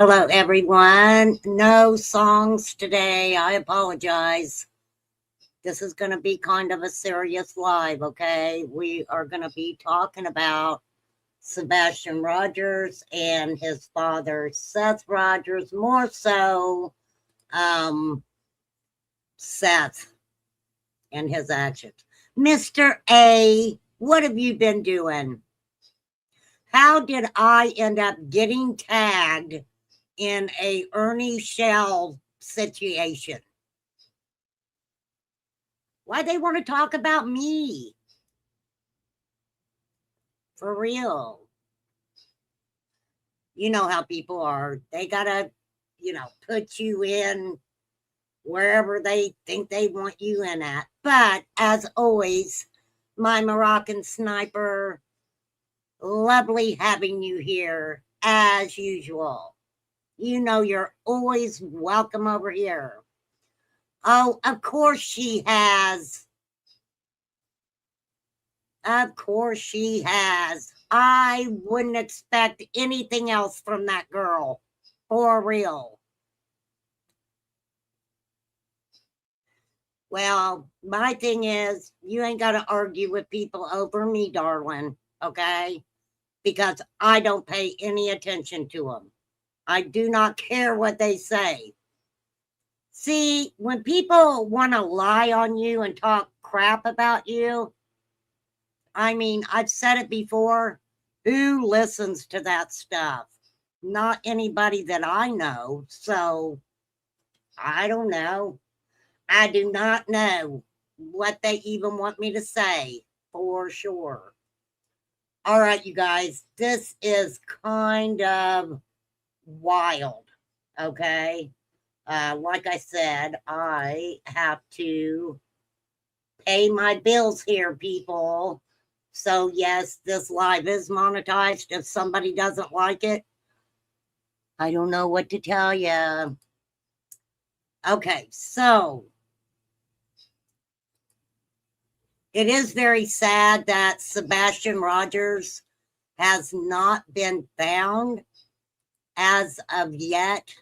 Hello, everyone. No songs today. I apologize. This is going to be kind of a serious live, okay? We are going to be talking about Sebastian Rogers and his father, Seth Rogers, more so Seth and his actions. Mr. A, what have you been doing? How did I end up getting tagged in a Ernie Shell situation? Why they want to talk about me? For real. You know how people are. They gotta, put you in wherever they think they want you in at. But as always, my Moroccan sniper, lovely having you here as usual. You know you're always welcome over here. Oh, of course she has. Of course she has. I wouldn't expect anything else from that girl. For real. Well, my thing is, you ain't got to argue with people over me, darling, okay? Because I don't pay any attention to them. I do not care what they say. See, when people want to lie on you and talk crap about you, I mean, I've said it before. Who listens to that stuff? Not anybody that I know. So I don't know. I do not know what they even want me to say for sure. All right, you guys, this is kind of wild. Okay. Like I said, I have to pay my bills here, people. So, yes, this live is monetized. If somebody doesn't like it, I don't know what to tell you. Okay, so it is very sad that Sebastian Rogers has not been found as of yet.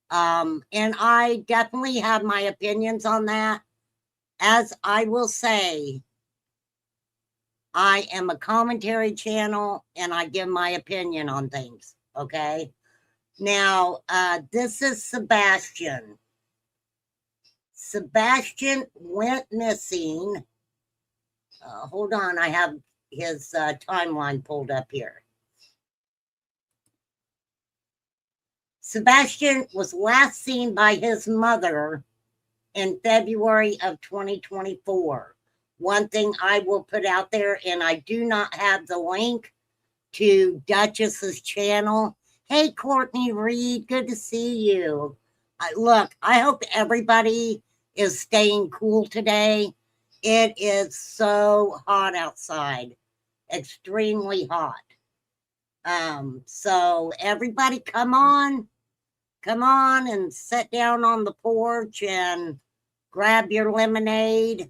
And I definitely have my opinions on that. As I will say, I am a commentary channel and I give my opinion on things. Okay. Now, this is Sebastian. Sebastian went missing. Hold on. I have his timeline pulled up here. Sebastian was last seen by his mother in February of 2024. One thing I will put out there, and I do not have the link to Duchess's channel. Hey, Courtney Reed, good to see you. Look, I hope everybody is staying cool today. It is so hot outside, extremely hot. So everybody come on and sit down on the porch and grab your lemonade.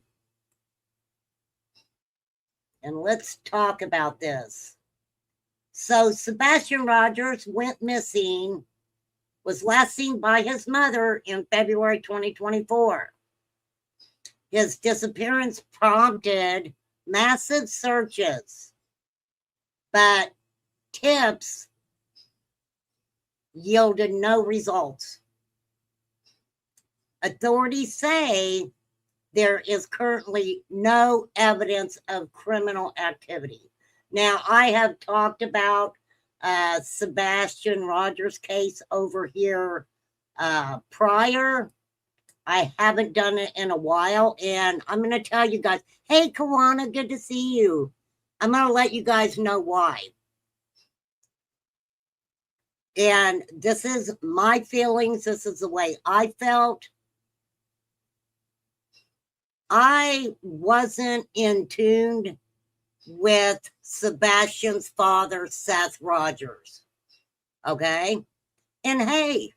And let's talk about this. So Sebastian Rogers went missing, was last seen by his mother in February 2024. His disappearance prompted massive searches, but tips yielded no results. Authorities say there is currently no evidence of criminal activity. Now, I have talked about Sebastian Rogers' case over here prior. I haven't done it in a while, and I'm going to tell you guys, hey, Kawana, good to see you. I'm going to let you guys know why. And this is my feelings. This is the way I felt. I wasn't in tune with Sebastian's father, Seth Rogers. Okay? And hey,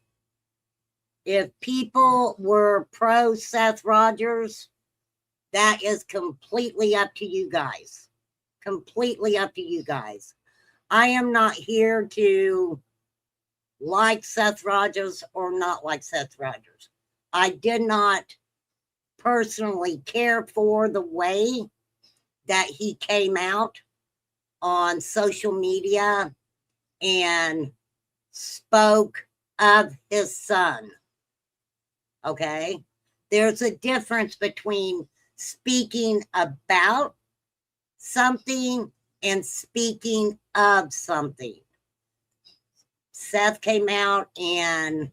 if people were pro Seth Rogers, that is completely up to you guys. Completely up to you guys. I am not here to like Seth Rogers or not like Seth Rogers. I did not personally care for the way that he came out on social media and spoke of his son. Okay? There's a difference between speaking about something and speaking of something. Seth came out and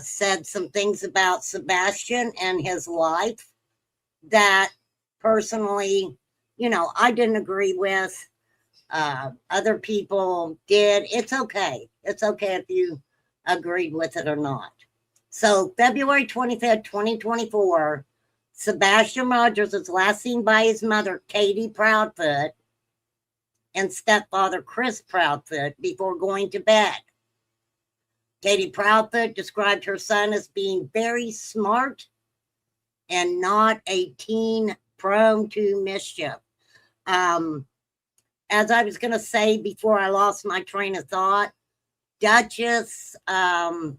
said some things about Sebastian and his life that personally, I didn't agree with. Other people did. It's okay. It's okay if you agreed with it or not. So February 25th, 2024, Sebastian Rogers was last seen by his mother, Katie Proudfoot, and stepfather, Chris Proudfoot, before going to bed. Katie Proudfoot described her son as being very smart and not a teen prone to mischief. As I was going to say before I lost my train of thought, Duchess, and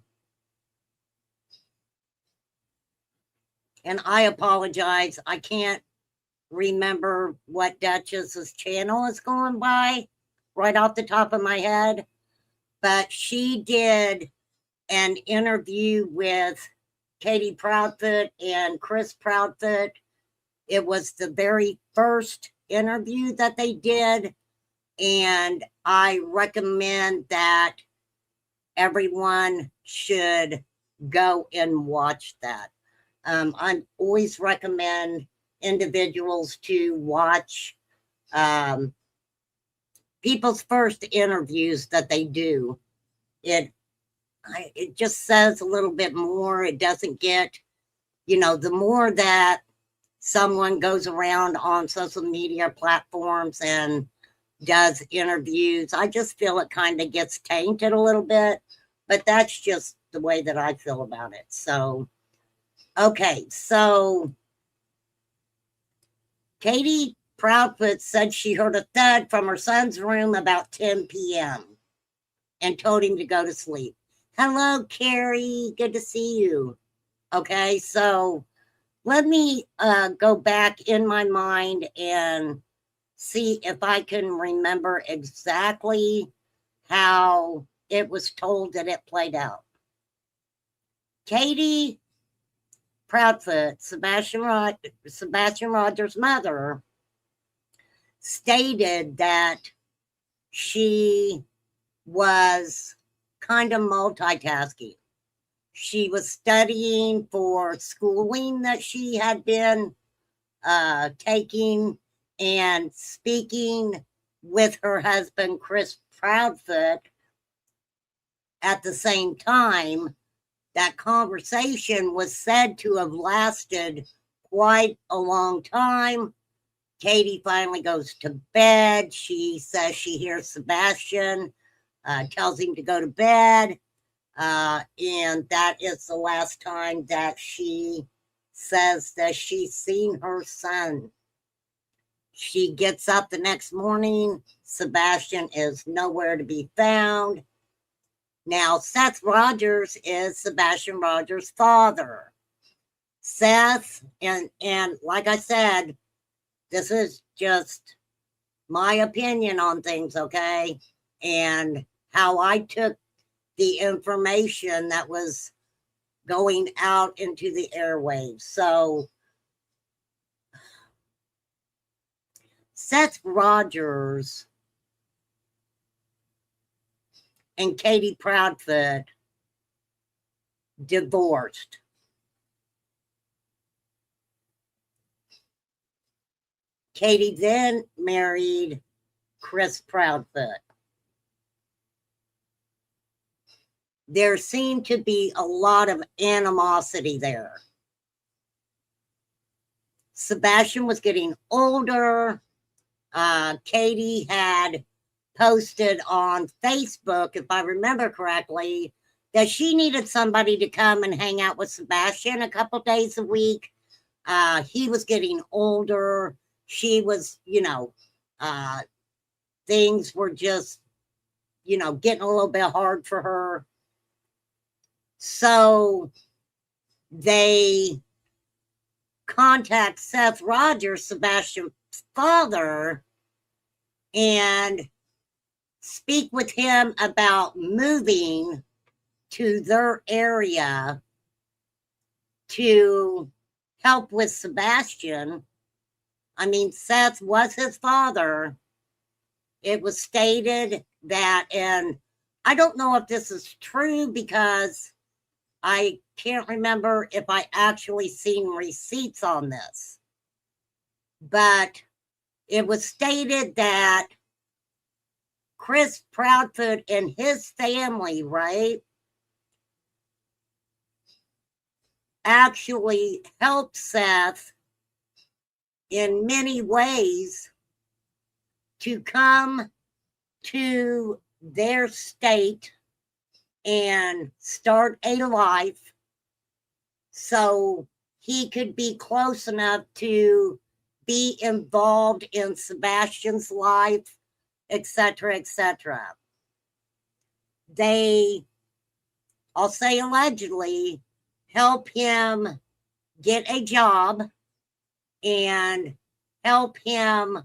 I apologize, I can't remember what Duchess's channel is going by right off the top of my head, but she did an interview with Katie Proudfoot and Chris Proudfoot. It was the very first interview that they did, and I recommend that everyone should go and watch that. I always recommend individuals to watch people's first interviews that they do. It just says a little bit more. It doesn't get, the more that someone goes around on social media platforms and does interviews, I just feel it kind of gets tainted a little bit, but that's just the way that I feel about it. So, okay, so Katie Proudfoot said she heard a thud from her son's room about 10 p.m. and told him to go to sleep. Hello, Carrie. Good to see you. Okay, so let me go back in my mind and see if I can remember exactly how it was told that it played out. Katie Proudfoot, Sebastian Rogers' mother, stated that she was kind of multitasking. She was studying for schooling that she had been taking and speaking with her husband, Chris Proudfoot, at the same time. That conversation was said to have lasted quite a long time. Katie finally goes to bed. She says she hears Sebastian, tells him to go to bed. And that is the last time that she says that she's seen her son. She gets up the next morning. Sebastian is nowhere to be found. Now, Seth Rogers is Sebastian Rogers' father. Seth, and like I said, this is just my opinion on things, okay? And how I took the information that was going out into the airwaves. So, Seth Rogers and Katie Proudfoot divorced. Katie then married Chris Proudfoot. There seemed to be a lot of animosity there. Sebastian was getting older. Katie had posted on Facebook, if I remember correctly, that she needed somebody to come and hang out with Sebastian a couple days a week. He was getting older. She was, things were just, getting a little bit hard for her. So they contact Seth Rogers, Sebastian's father, and speak with him about moving to their area to help with Sebastian. I mean, Seth was his father. It was stated that, and I don't know if this is true because I can't remember if I actually seen receipts on this, but it was stated that Chris Proudfoot and his family, right, actually helped Seth in many ways to come to their state and start a life so he could be close enough to be involved in Sebastian's life, etc., etc. They, I'll say allegedly, help him get a job and help him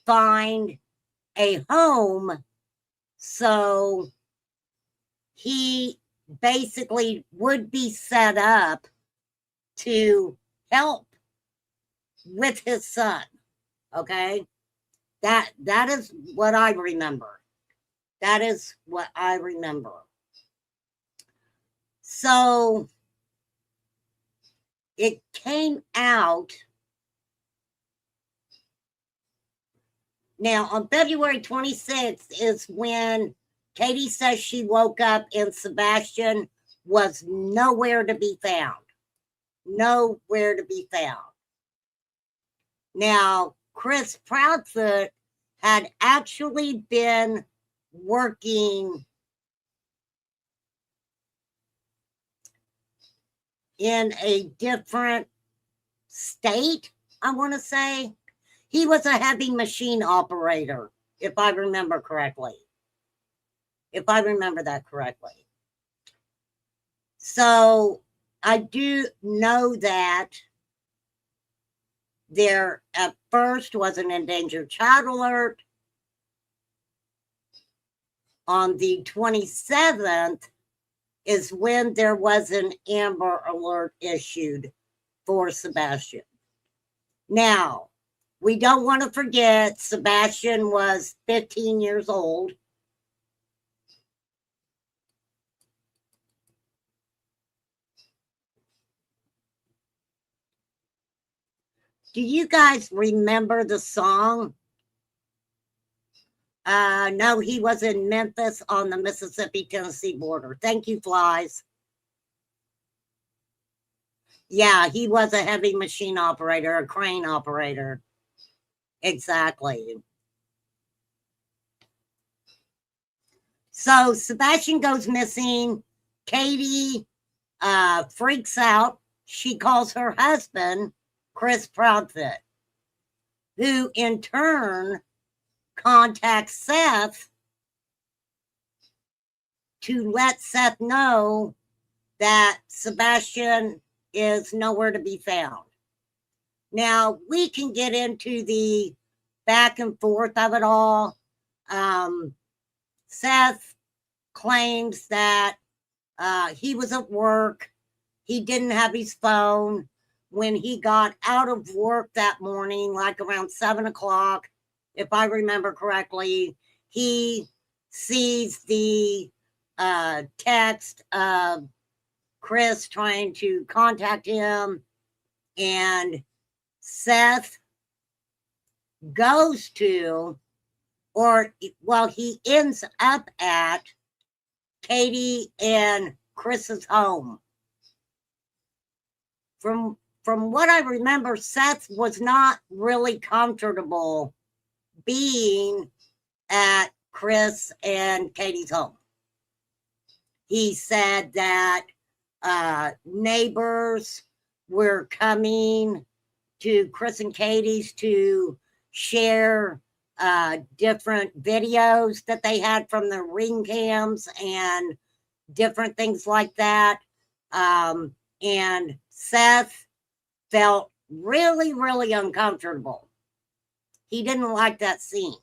find a home so he basically would be set up to help with his son. Okay, that is what I remember. That is what I remember. So it came out. Now, on February 26th is when Katie says she woke up and Sebastian was nowhere to be found. Nowhere to be found. Now, Chris Proudfoot had actually been working in a different state, I want to say. He was a heavy machine operator, if I remember correctly. If I remember that correctly. So I do know that there at first was an endangered child alert. On the 27th is when there was an Amber Alert issued for Sebastian. Now, we don't want to forget Sebastian was 15 years old. Do you guys remember the song? No, he was in Memphis on the Mississippi-Tennessee border. Thank you, Flies. Yeah, he was a heavy machine operator, a crane operator. Exactly. So Sebastian goes missing. Katie freaks out. She calls her husband, Chris Proudfoot, who in turn contacts Seth to let Seth know that Sebastian is nowhere to be found. Now, we can get into the back and forth of it all. Seth claims that he was at work. He didn't have his phone. When he got out of work that morning, like around 7 o'clock, if I remember correctly, he sees the text of Chris trying to contact him, and Seth goes to, or well, he ends up at Katie and Chris's home. From what I remember, Seth was not really comfortable being at Chris and Katie's home. He said that neighbors were coming to Chris and Katie's to share different videos that they had from the ring cams and different things like that. And Seth felt really, really uncomfortable. He didn't like that scene.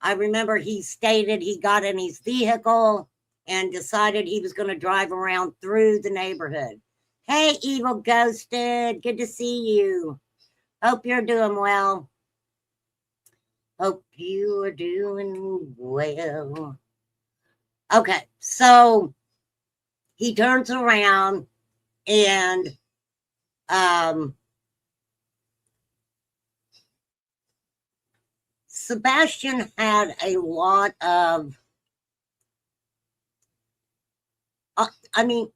I remember he stated he got in his vehicle and decided he was going to drive around through the neighborhood. Hey, Evil Ghosted, good to see you. Hope you're doing well. Hope you are doing well. Okay, so he turns around and Sebastian had a lot of,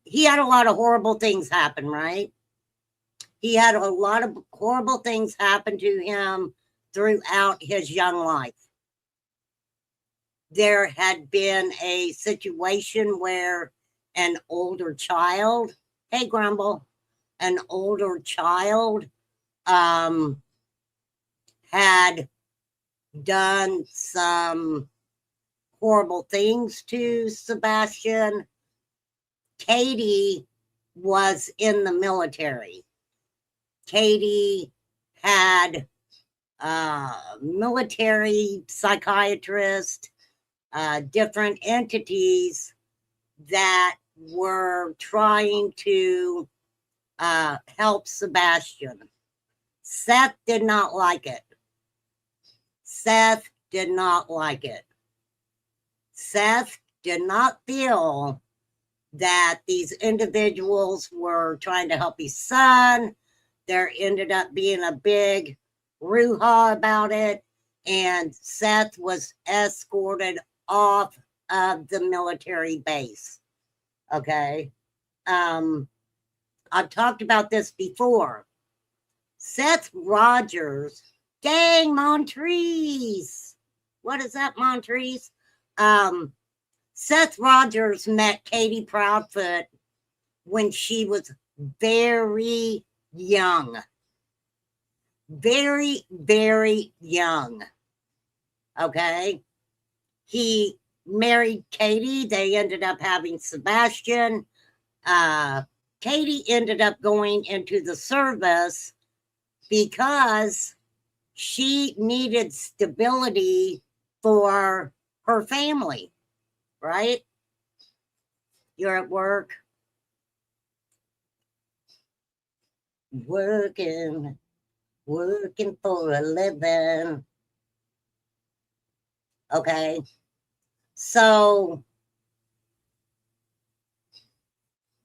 he had a lot of horrible things happen, right? He had a lot of horrible things happen to him throughout his young life. There had been a situation where an older child, hey Grumble, an older child had done some horrible things to Sebastian. Katie was in the military. Katie had military psychiatrist, different entities that were trying to help Sebastian. Seth did not like it. Seth did not like it. Seth did not feel that these individuals were trying to help his son. There ended up being a big brouhaha about it, and Seth was escorted off of the military base. Okay. I've talked about this before. Seth Rogers, dang, Montrese. What is that, Montrese? Seth Rogers met Katie Proudfoot when she was very young. Very, very young. Okay. He married Katie. They ended up having Sebastian. Katie ended up going into the service because she needed stability for her family, right? You're at work. Working for a living. Okay. So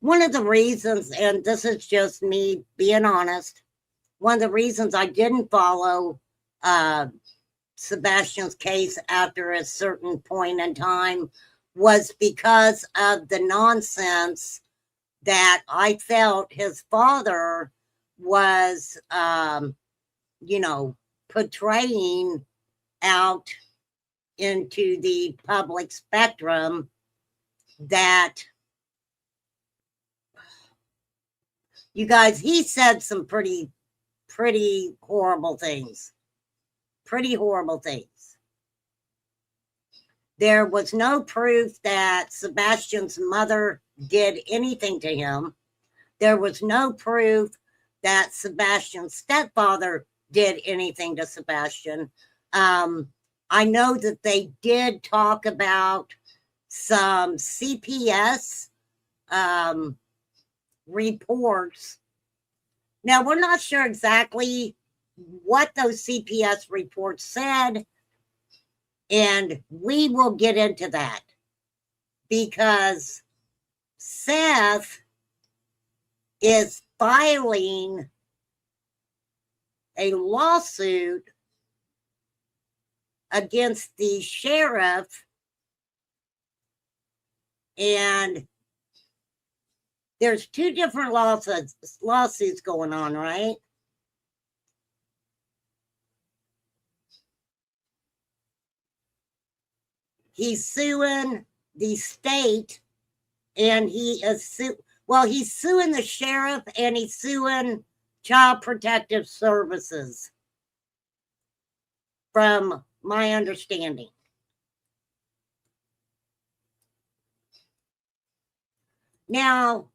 one of the reasons, and this is just me being honest, one of the reasons I didn't follow Sebastian's case after a certain point in time was because of the nonsense that I felt his father was, portraying out into the public spectrum. That, you guys, he said some pretty horrible things. Pretty horrible things. There was no proof that Sebastian's mother did anything to him. There was no proof that Sebastian's stepfather did anything to Sebastian. I know that they did talk about some CPS reports. Now, we're not sure exactly what those CPS reports said, and we will get into that because Seth is filing a lawsuit against the sheriff, and there's two different lawsuits going on, right? He's suing the state, and he's suing the sheriff, and he's suing Child Protective Services, from my understanding. Now,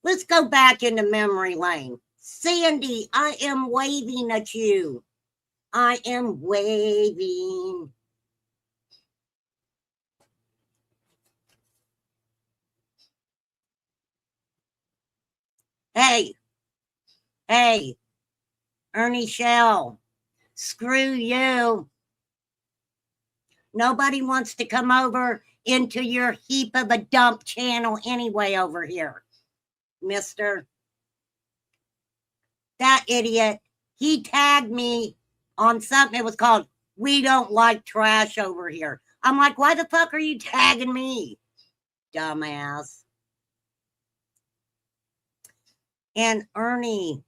Let's go back into memory lane. Sandy, I am waving at you. I am waving. Hey, hey, Ernie Shell, screw you. Nobody wants to come over into your heap of a dump channel anyway over here, mister. That idiot, he tagged me on something. It was called "We Don't Like Trash Over Here." I'm like, why the fuck are you tagging me, dumbass? And Ernie,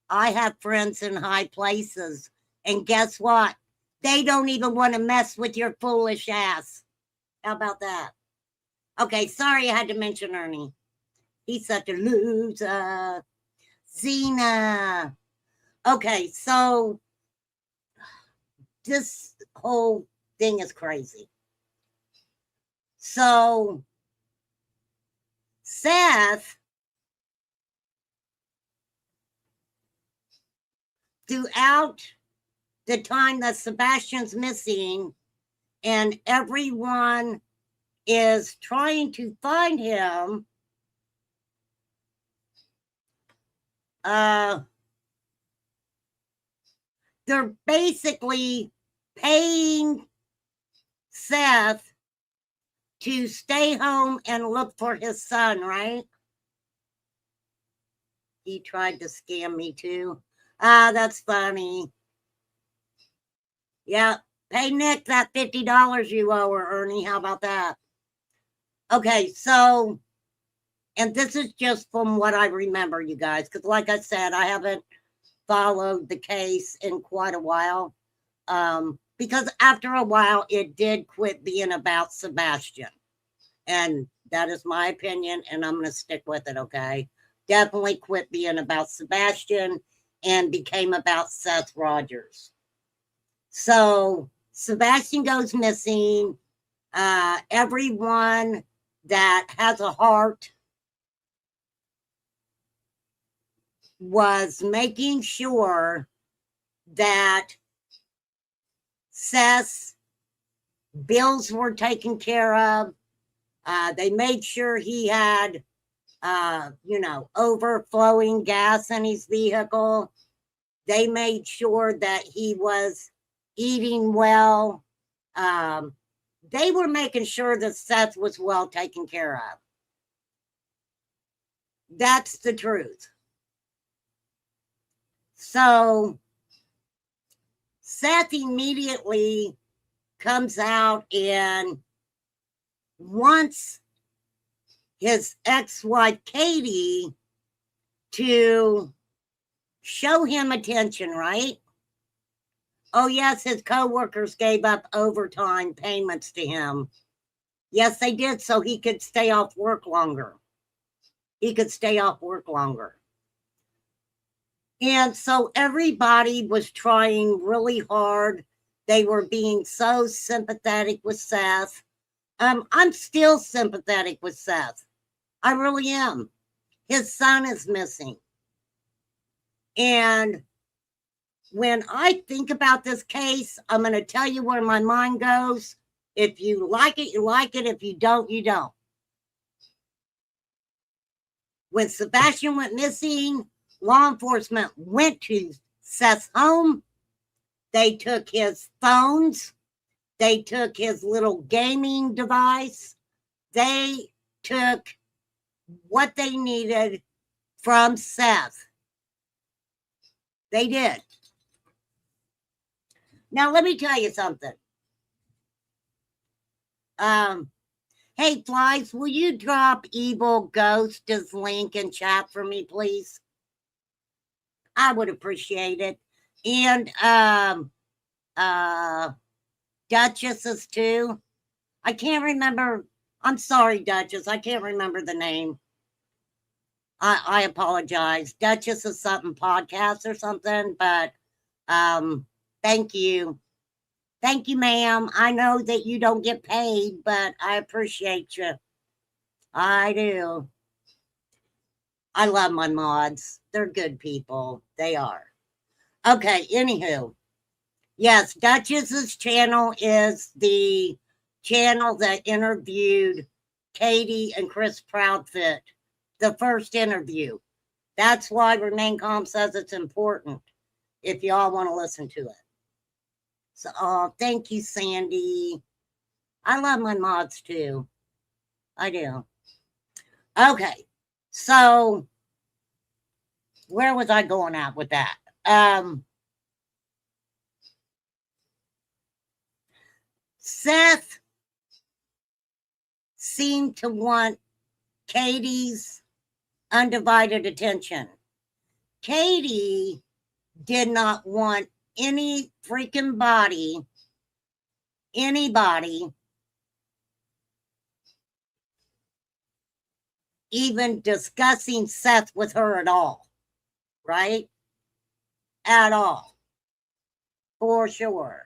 I have friends in high places, and guess what? They don't even want to mess with your foolish ass. How about that? Okay, sorry I had to mention Ernie. He's such a loser. Zena. Okay, so this whole thing is crazy. So Seth, throughout the time that Sebastian's missing and everyone is trying to find him, they're basically paying Seth to stay home and look for his son, right? He tried to scam me too. That's funny. Yeah, pay Nick that $50 you owe her, Ernie. How about that? Okay, so, and this is just from what I remember, you guys, because like I said, I haven't followed the case in quite a while. Because after a while, it did quit being about Sebastian. And that is my opinion, and I'm going to stick with it, okay? Definitely quit being about Sebastian and became about Seth Rogers. So Sebastian goes missing. Everyone that has a heart was making sure that Seth's bills were taken care of. They made sure he had, overflowing gas in his vehicle. They made sure that he was eating well. They were making sure that Seth was well taken care of. That's the truth. So Seth immediately comes out and wants his ex-wife Katie to show him attention, right? Oh yes, his co-workers gave up overtime payments to him. Yes, they did, so he could stay off work longer. And so everybody was trying really hard. They were being so sympathetic with Seth. I'm still sympathetic with Seth. I really am. His son is missing. And when I think about this case, I'm going to tell you where my mind goes. If you like it, you like it. If you don't, you don't. When Sebastian went missing, law enforcement went to Seth's home. They took his phones. They took his little gaming device. They took what they needed from Seth. They did. Now, let me tell you something. Hey, Flies, will you drop Evil Ghost's link in chat for me, please? I would appreciate it. And Duchess's too. I can't remember. I'm sorry, Duchess. I can't remember the name. I apologize. Duchess is something podcast or something, but thank you. Thank you, ma'am. I know that you don't get paid, but I appreciate you. I do. I love my mods. They're good people. They are. Okay, anywho. Yes, Duchess's channel is the channel that interviewed Katie and Chris Proudfit, the first interview. That's why Remain Calm says it's important if y'all want to listen to it. So, thank you, Sandy. I love my mods too. I do. Okay, so where was I going at with that? Seth seemed to want Katie's undivided attention. Katie did not want any freaking anybody even discussing Seth with her at all, right? At all. For sure.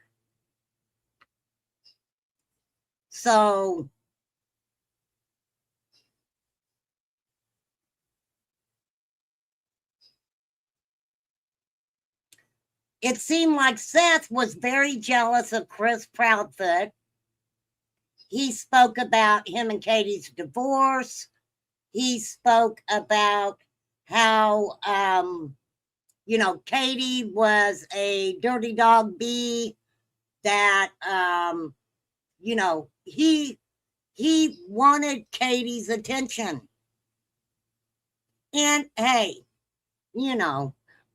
So it seemed like Seth was very jealous of Chris Proudfoot. He spoke about him and Katie's divorce. He spoke about how, Katie was a dirty dog bee, that, he wanted Katie's attention. And hey,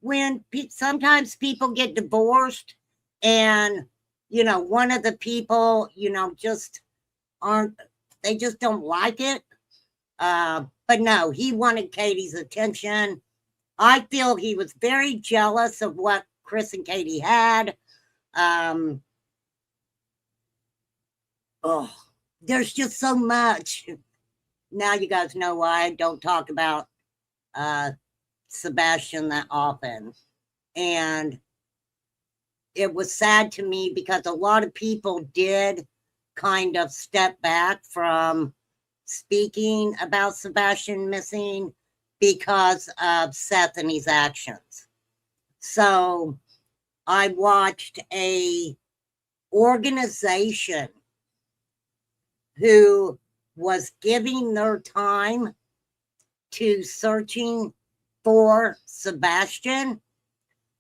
when sometimes people get divorced and, one of the people, just they just don't like it. But no, he wanted Katie's attention. I feel he was very jealous of what Chris and Katie had. There's just so much. Now you guys know why I don't talk about Sebastian that often. And it was sad to me because a lot of people did kind of step back from speaking about Sebastian missing because of Seth and his actions. So I watched a organization who was giving their time to searching for Sebastian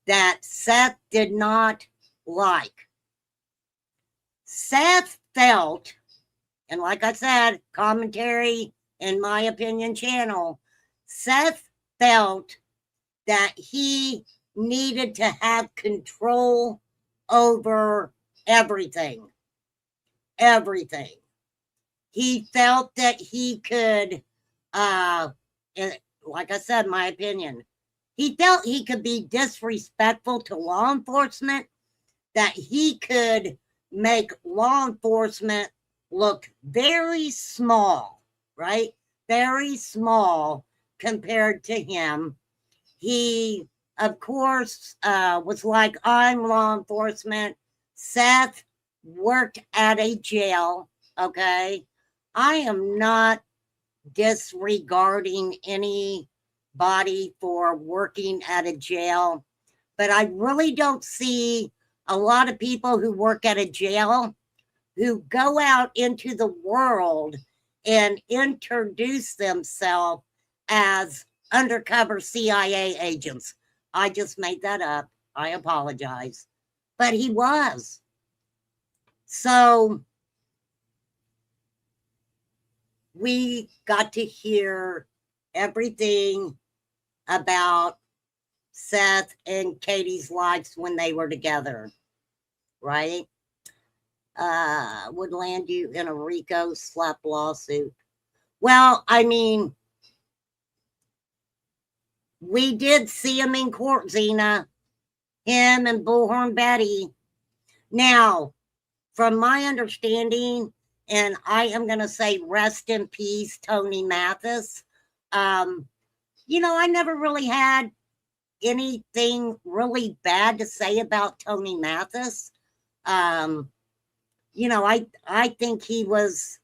that Seth did not like. Seth felt, and like I said, commentary in my opinion channel, Seth felt that he needed to have control over everything. Everything. He felt that he could, like I said, my opinion, he felt he could be disrespectful to law enforcement, that he could make law enforcement look very small, right? Very small compared to him. He, of course, was like, I'm law enforcement. Seth worked at a jail, okay? I am not disregarding anybody for working at a jail, but I really don't see a lot of people who work at a jail who go out into the world and introduce themselves as undercover CIA agents. I just made that up. I apologize. But he was. So we got to hear everything about Seth and Katie's lives when they were together, right? Would land you in a RICO slap lawsuit. Well, I mean, we did see him in court, Zena, him and Bullhorn Betty. Now, from my understanding, and I am going to say rest in peace, Tony Mathis. I never really had anything really bad to say about Tony Mathis. I think he was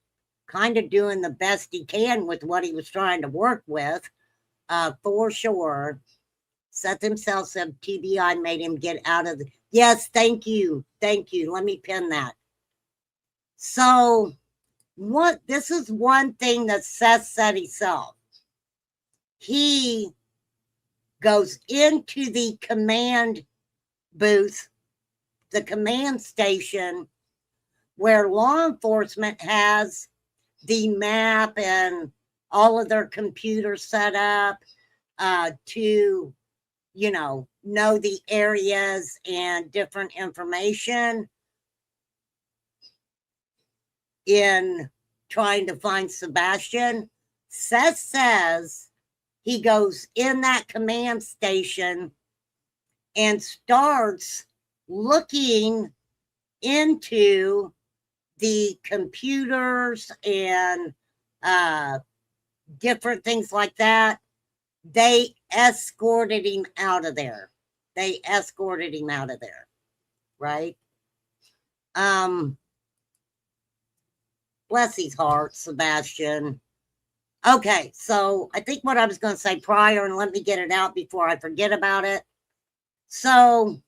kind of doing the best he can with what he was trying to work with. for sure. Seth himself said TBI made him get out of the. Yes, thank you. Thank you. Let me pin that. So, this is one thing that Seth said himself. He goes into the command booth, the command station, where law enforcement has the map and all of their computers set up to, know the areas and different information in trying to find Sebastian. Seth says he goes in that command station and starts looking into the computers and different things like that. They escorted him out of there. Right? Bless his heart, Sebastian. Okay, so I think what I was going to say prior, and let me get it out before I forget about it. So,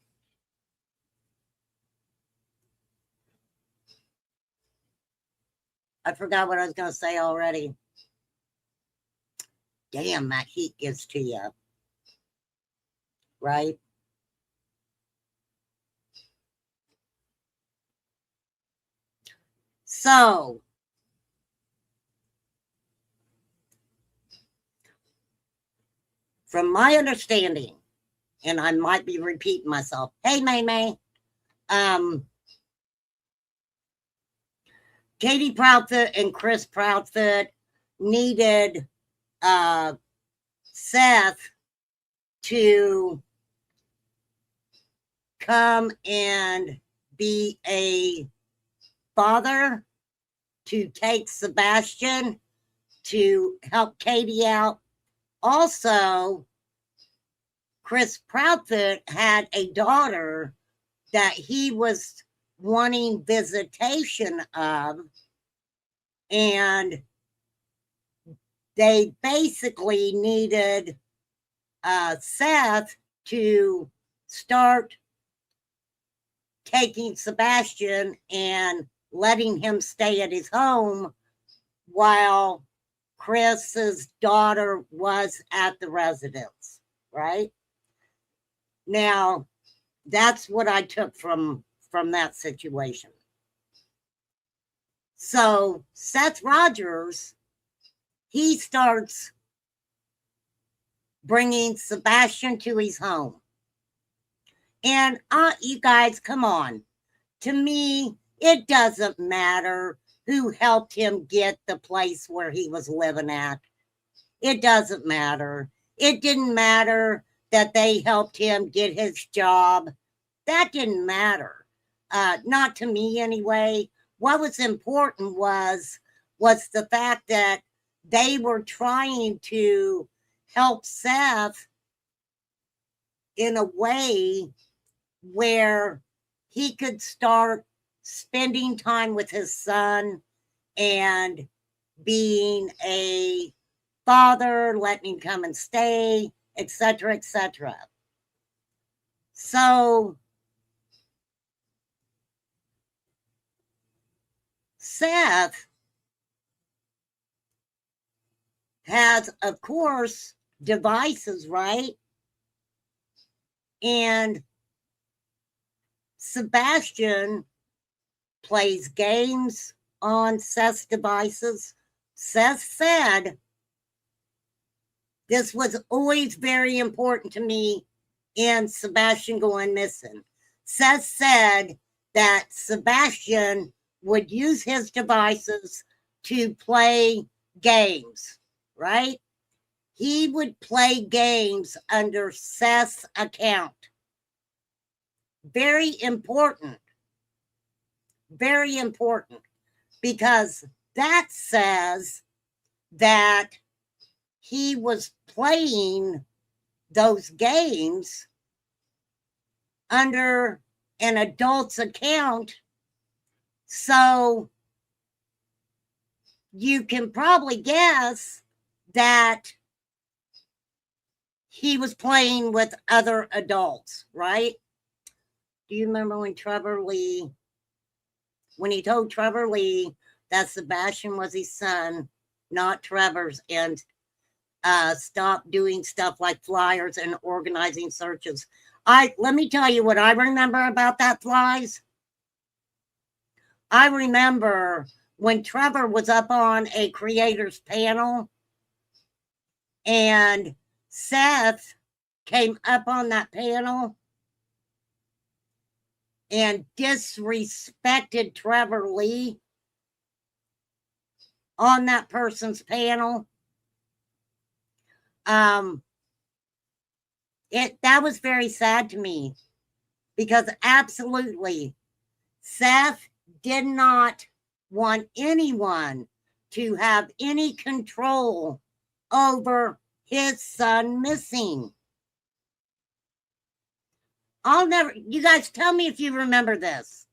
I forgot what I was going to say already. Damn, that heat gets to you. Right? So, from my understanding, and I might be repeating myself. Hey, May. Katie Proudfoot and Chris Proudfoot needed Seth to come and be a father to take Sebastian to help Katie out. Also, Chris Proudfoot had a daughter that he was wanting visitation of, and they basically needed Seth to start taking Sebastian and letting him stay at his home while Chris's daughter was at the residence, right? Now, that's what I took from that situation. So Seth Rogers, he starts bringing Sebastian to his home. And you guys, come on. To me, it doesn't matter who helped him get the place where he was living at. It doesn't matter. It didn't matter that they helped him get his job. That didn't matter. Not to me anyway. What was important was the fact that they were trying to help Seth in a way where he could start spending time with his son and being a father, letting him come and stay, etc., etc. So Seth has, of course, devices, right? And Sebastian plays games on Seth's devices. Seth said, this was always very important to me in Sebastian going missing. Seth said that Sebastian would use his devices to play games, right? He would play games under Seth's account. Very important. Very important. Because that says that he was playing those games under an adult's account. So you can probably guess that he was playing with other adults, right? Do you remember when he told Trevor Lee that Sebastian was his son, not Trevor's, and stopped doing stuff like flyers and organizing searches? Let me tell you what I remember about that, Flies. I remember when Trevor was up on a creators panel and Seth came up on that panel and disrespected Trevor Lee on that person's panel. That was very sad to me, because absolutely Seth did not want anyone to have any control over his son missing. You guys tell me if you remember this.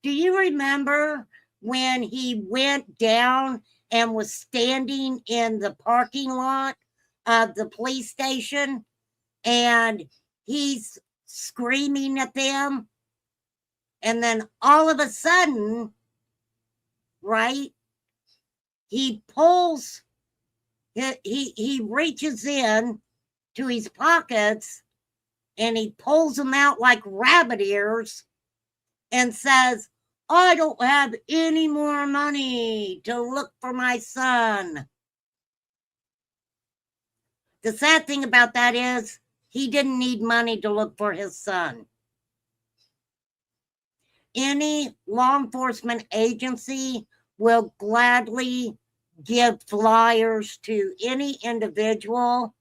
Do you remember when he went down and was standing in the parking lot of the police station and he's screaming at them? And then all of a sudden, right, he pulls, he reaches in to his pockets and he pulls them out like rabbit ears and says, I don't have any more money to look for my son. The sad thing about that is he didn't need money to look for his son. Any law enforcement agency will gladly give flyers to any individual.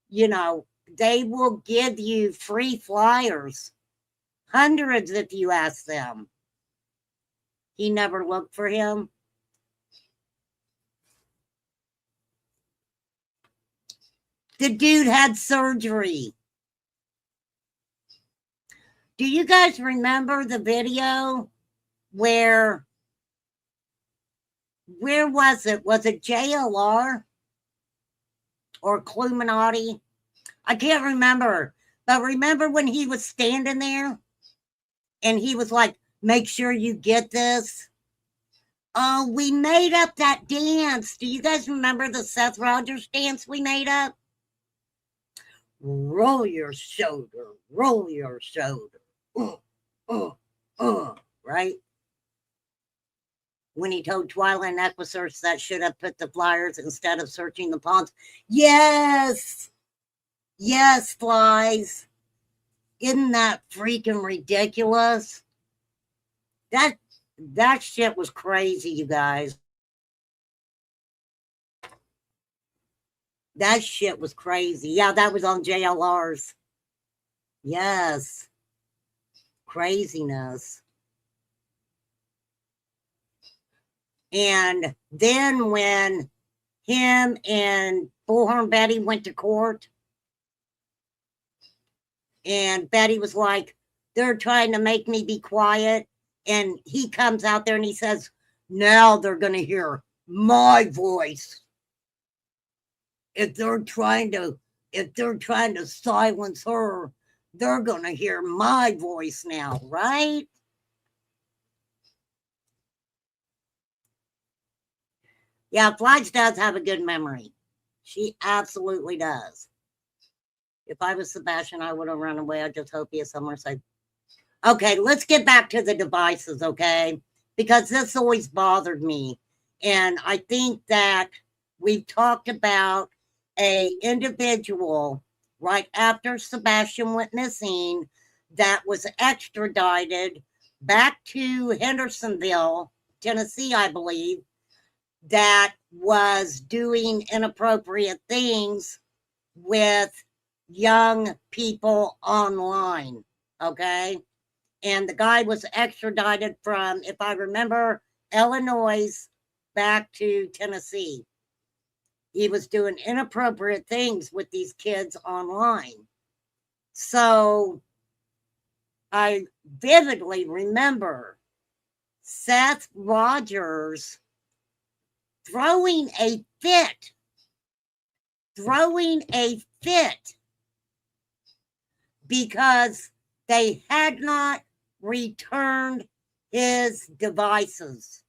You know, they will give you free flyers, hundreds if you ask them. He never looked for him. The dude had surgery. Do you guys remember the video where was it? Was it JLR or Cluminati? I can't remember. But remember when he was standing there and he was like, make sure you get this? Oh, we made up that dance. Do you guys remember the Seth Rogers dance we made up? Roll your shoulder, roll your shoulder. Right? When he told Twilight Equisarce that should have put the flyers instead of searching the ponds. Yes! Yes, Flies. Isn't that freaking ridiculous? That shit was crazy, you guys. That shit was crazy. Yeah, that was on JLR's. Yes. Craziness. And then when him and Bullhorn Betty went to court, and Betty was like, they're trying to make me be quiet. And he comes out there and he says, now they're going to hear my voice. If they're trying to silence her, they're going to hear my voice now, right? Yeah, Flies does have a good memory. She absolutely does. If I was Sebastian, I would have run away. I just hope he is somewhere safe. Okay, let's get back to the devices, okay? Because this always bothered me. And I think that we've talked about a individual right after Sebastian went missing that was extradited back to Hendersonville, Tennessee, I believe, that was doing inappropriate things with young people online, okay? And the guy was extradited from, if I remember, Illinois back to Tennessee. He was doing inappropriate things with these kids online. So I vividly remember Seth Rogers throwing a fit throwing a fit because they had not returned his devices.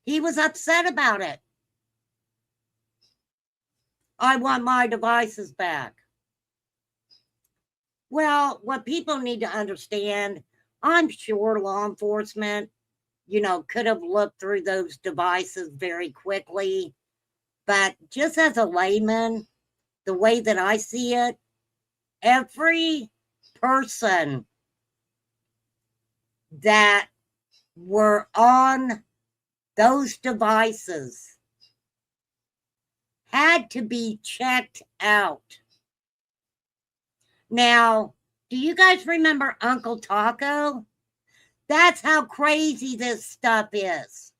He was upset about it. I want my devices back. Well, what people need to understand, I'm sure law enforcement, could have looked through those devices very quickly. But just as a layman, the way that I see it, every person that were on those devices had to be checked out. Now, do you guys remember Uncle Taco? That's how crazy this stuff is.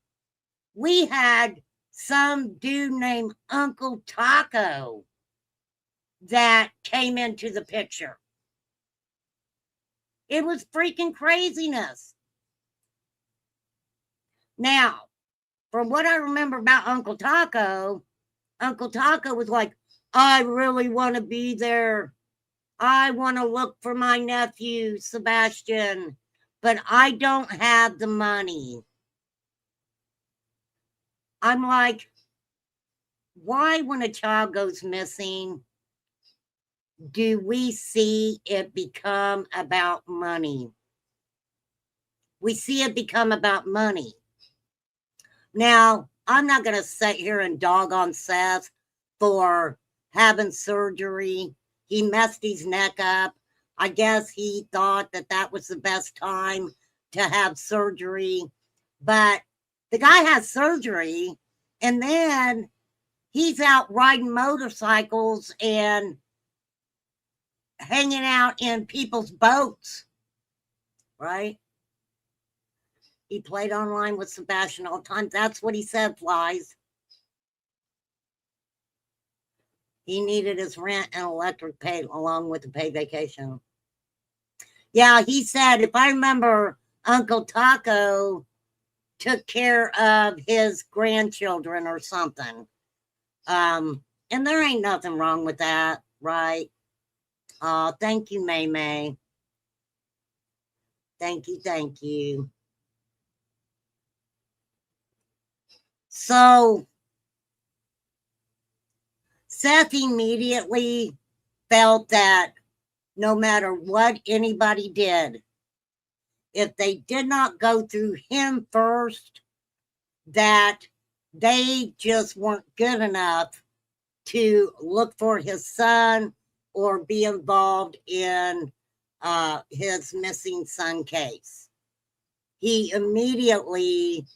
We had some dude named Uncle Taco that came into the picture. It was freaking craziness. Now, from what I remember about Uncle Taco was like, I really want to be there. I want to look for my nephew, Sebastian, but I don't have the money. I'm like, why, when a child goes missing, do we see it become about money? We see it become about money. Now, I'm not going to sit here and dog on Seth for having surgery. He messed his neck up. I guess he thought that was the best time to have surgery. But the guy has surgery, and then he's out riding motorcycles and hanging out in people's boats, right? He played online with Sebastian all the time. That's what he said, Flies. He needed his rent and electric paid along with the paid vacation. Yeah, he said, if I remember, Uncle Taco took care of his grandchildren or something. And there ain't nothing wrong with that, right? Thank you, May May. Thank you. So Seth immediately felt that no matter what anybody did, if they did not go through him first, that they just weren't good enough to look for his son or be involved in his missing son case. He immediately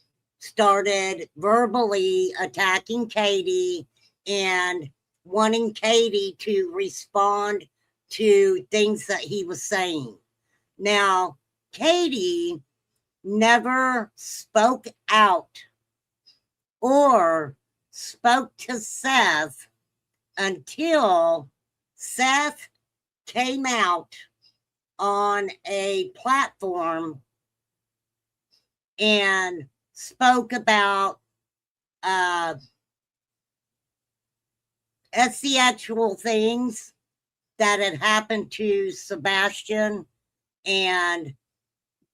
started verbally attacking Katie and wanting Katie to respond to things that he was saying. Now, Katie never spoke out or spoke to Seth until Seth came out on a platform and spoke about sexual things that had happened to Sebastian, and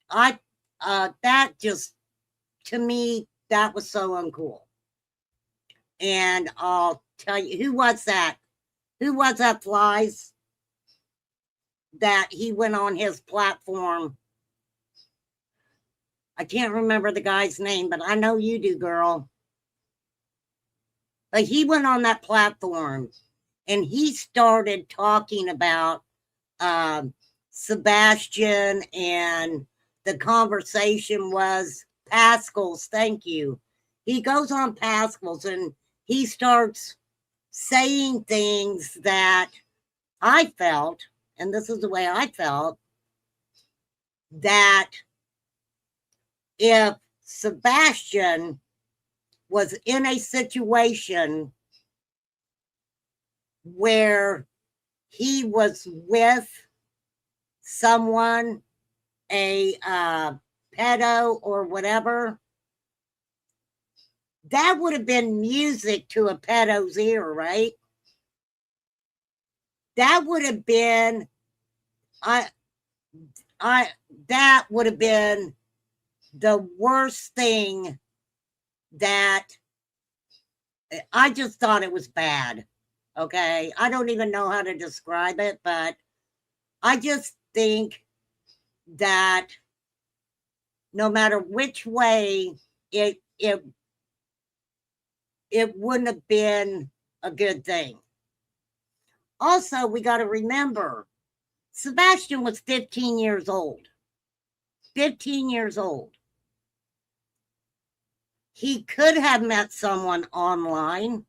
that just, to me, that was so uncool. And I'll tell you, who was that, Flies, that he went on his platform? I can't remember the guy's name, but I know you do, girl. But he went on that platform and he started talking about Sebastian, and the conversation was Pascal's. Thank you. He goes on Pascal's and he starts saying things that I felt, and this is the way I felt, that if Sebastian was in a situation where he was with someone, a pedo or whatever, That would have been music to a pedo's ear, right? That would have been, that would have been the worst thing. That I just thought it was bad. Okay. I don't even know how to describe it, but I just think that no matter which way it wouldn't have been a good thing. Also, we got to remember, Sebastian was 15 years old. 15 years old. He could have met someone online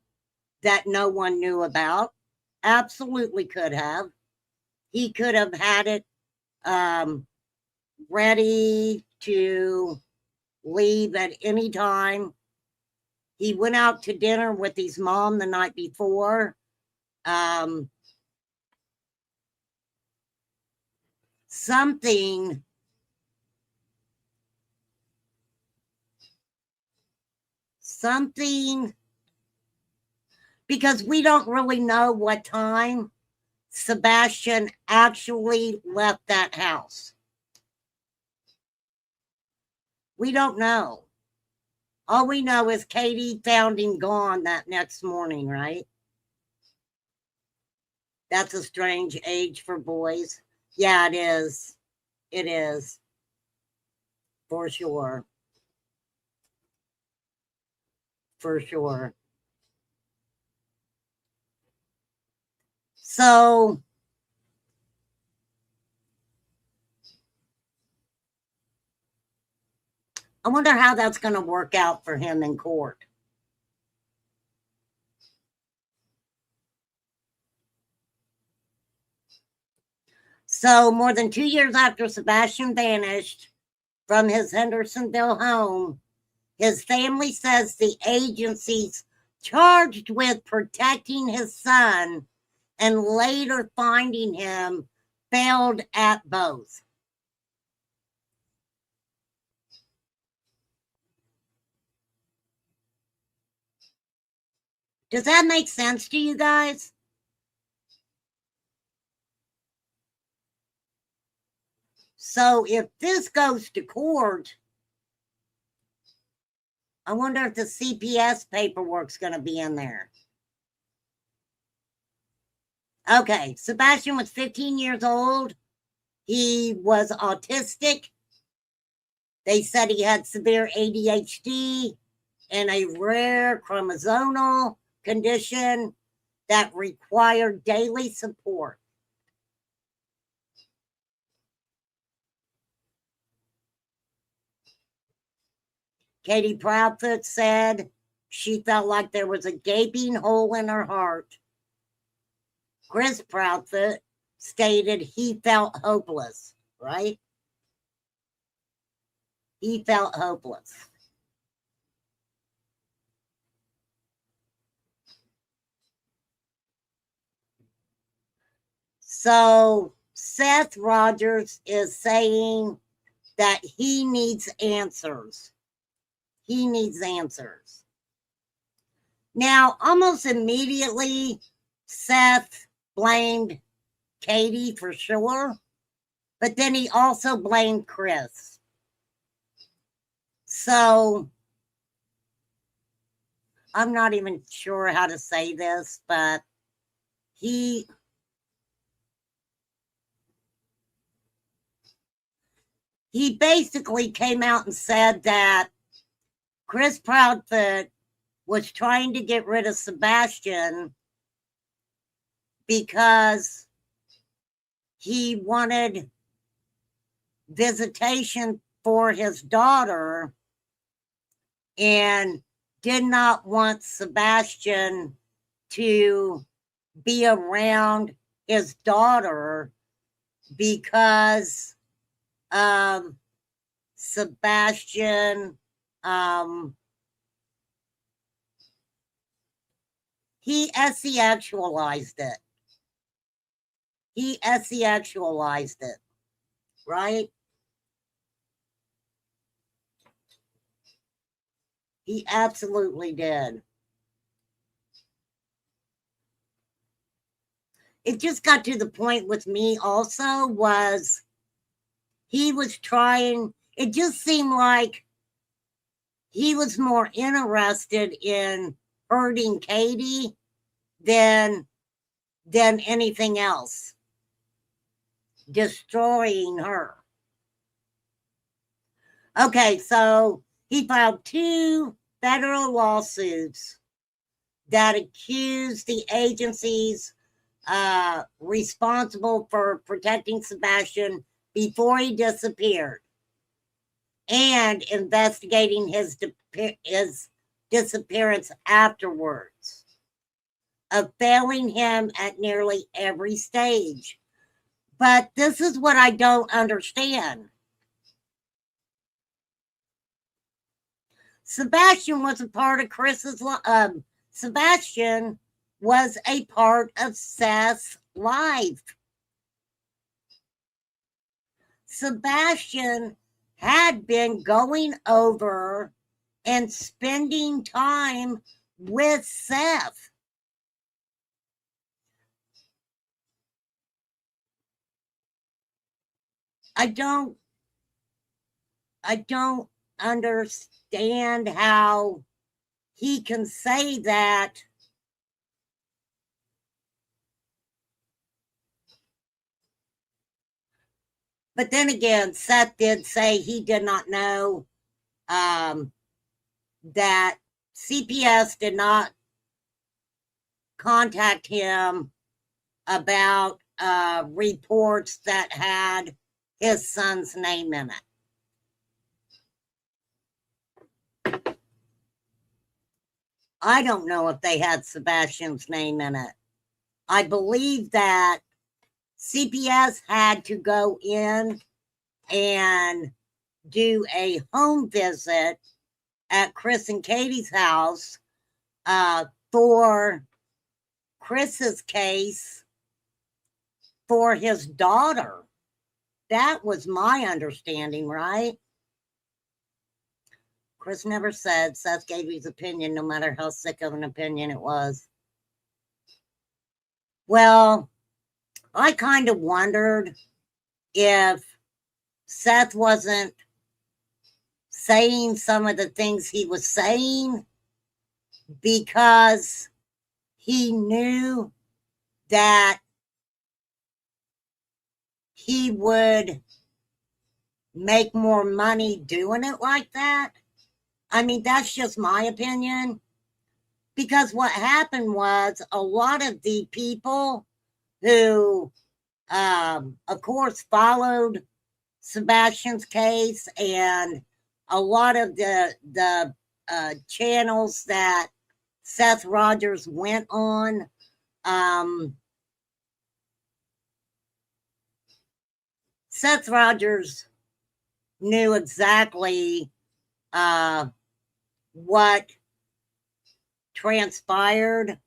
that no one knew about. Absolutely could have. He could have had it ready to leave at any time. He went out to dinner with his mom the night before. Something because we don't really know what time Sebastian actually left that house. We don't know. All we know is Katie found him gone that next morning, right? That's a strange age for boys. Yeah, it is. It is. For sure. For sure. So I wonder how that's going to work out for him in court. So more than 2 years after Sebastian vanished from his Hendersonville home, his family says the agencies charged with protecting his son and later finding him failed at both. Does that make sense to you guys? So if this goes to court, I wonder if the CPS paperwork's going to be in there. Okay, Sebastian was 15 years old. He was autistic. They said he had severe ADHD and a rare chromosomal condition that required daily support. Katie Proudfoot said she felt like there was a gaping hole in her heart. Chris Proudfoot stated he felt hopeless, right? He felt hopeless. So Seth Rogers is saying that he needs answers. He needs answers. Now, almost immediately, Seth blamed Katie for sure, but then he also blamed Chris. So I'm not even sure how to say this, but he basically came out and said that Chris Proudfoot was trying to get rid of Sebastian because he wanted visitation for his daughter and did not want Sebastian to be around his daughter because Sebastian he SE-actualized it. He SE-actualized it, right? He absolutely did. It just got to the point with me also was he was trying, it just seemed like he was more interested in hurting Katie than anything else, destroying her. Okay, so he filed 2 federal lawsuits that accused the agencies responsible for protecting Sebastian before he disappeared and investigating his disappearance afterwards, of failing him at nearly every stage. But this is what I don't understand. Sebastian was a part of Sebastian was a part of Seth's life. Sebastian had been going over and spending time with Seth. I don't understand how he can say that. But then again, Seth did say he did not know that CPS did not contact him about reports that had his son's name in it. I don't know if they had Sebastian's name in it. I believe that CPS had to go in and do a home visit at Chris and Katie's house for Chris's case for his daughter. That was my understanding, right? Chris never said. Seth gave his opinion, no matter how sick of an opinion it was. Well, I kind of wondered if Seth wasn't saying some of the things he was saying because he knew that he would make more money doing it like that. I mean, that's just my opinion. Because what happened was a lot of the people who, of course, followed Sebastian's case, and a lot of the channels that Seth Rogers went on, Seth Rogers knew exactly what transpired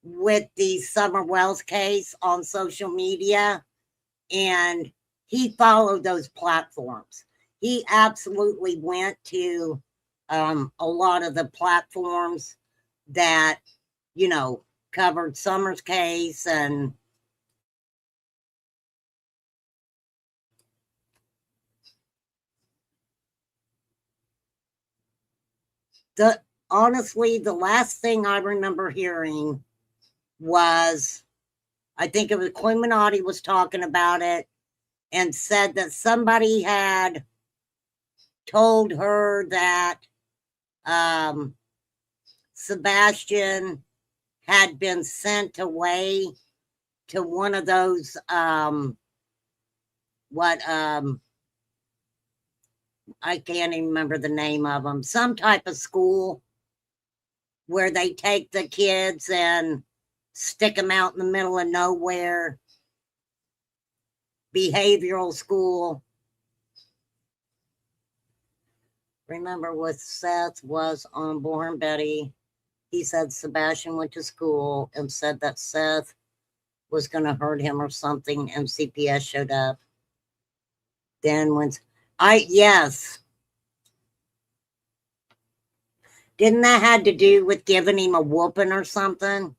with the Summer Wells case on social media, and he followed those platforms. He absolutely went to a lot of the platforms that, you know, covered Summer's case. And honestly, the last thing I remember hearing was, I think it was Illuminati was talking about it and said that somebody had told her that Sebastian had been sent away to one of those I can't even remember the name of them, some type of school where they take the kids and stick them out in the middle of nowhere, behavioral school. Remember with Seth was on Born Betty, he said Sebastian went to school and said that Seth was going to hurt him or something, and CPS showed up. Then yes. Didn't that had to do with giving him a whooping or something?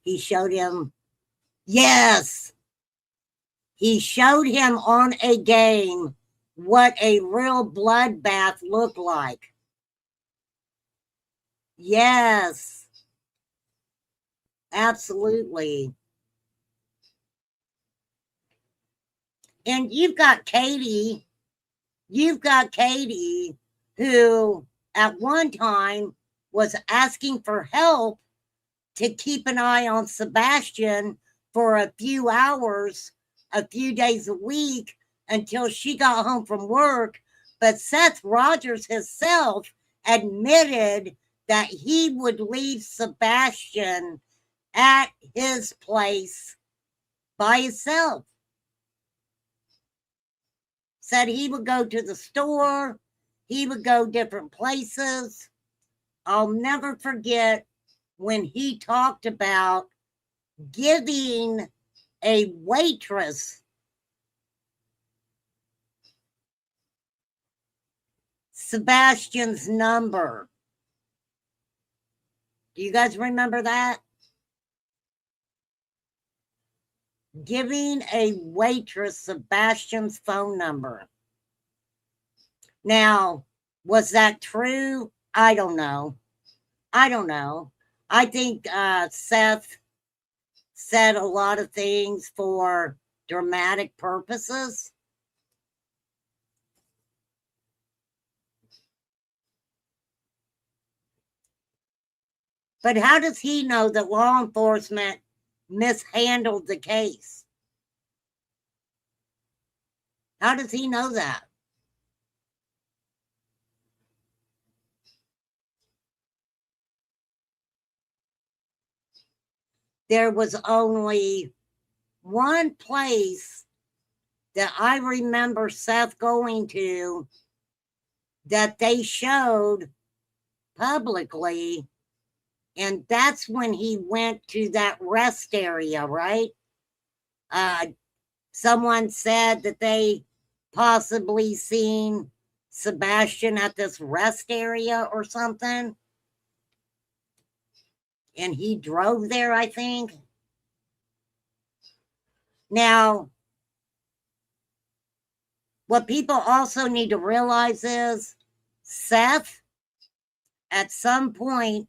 He showed him. Yes. He showed him on a game what a real bloodbath looked like. Yes. Absolutely. And you've got Katie, who at one time was asking for help to keep an eye on Sebastian for a few hours, a few days a week until she got home from work. But Seth Rogers himself admitted that he would leave Sebastian at his place by himself. Said he would go to the store, he would go different places. I'll never forget when he talked about giving a waitress Sebastian's number. Do you guys remember that? Giving a waitress Sebastian's phone number. Now, was that true? I don't know. I think Seth said a lot of things for dramatic purposes. But how does he know that law enforcement mishandled the case? How does he know that? There was only one place that I remember Seth going to that they showed publicly, and that's when he went to that rest area, right? Someone said that they possibly seen Sebastian at this rest area or something. And he drove there, I think. Now, what people also need to realize is Seth, at some point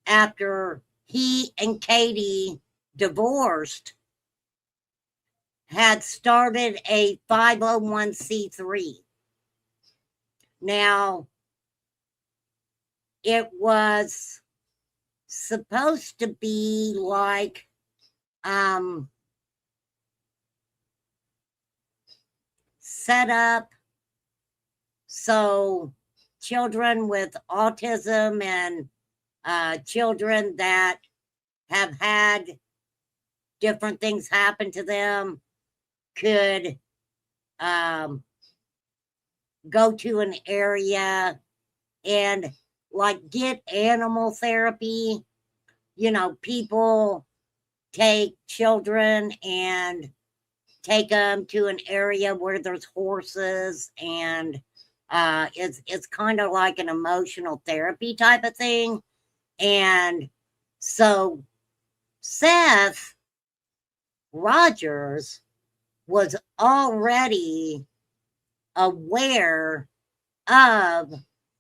after he and Katie divorced, had started a 501c3. Now, it was supposed to be like set up so children with autism and children that have had different things happen to them could go to an area and like get animal therapy. You know, people take children and take them to an area where there's horses, and it's kind of like an emotional therapy type of thing. And so Seth Rogers was already aware of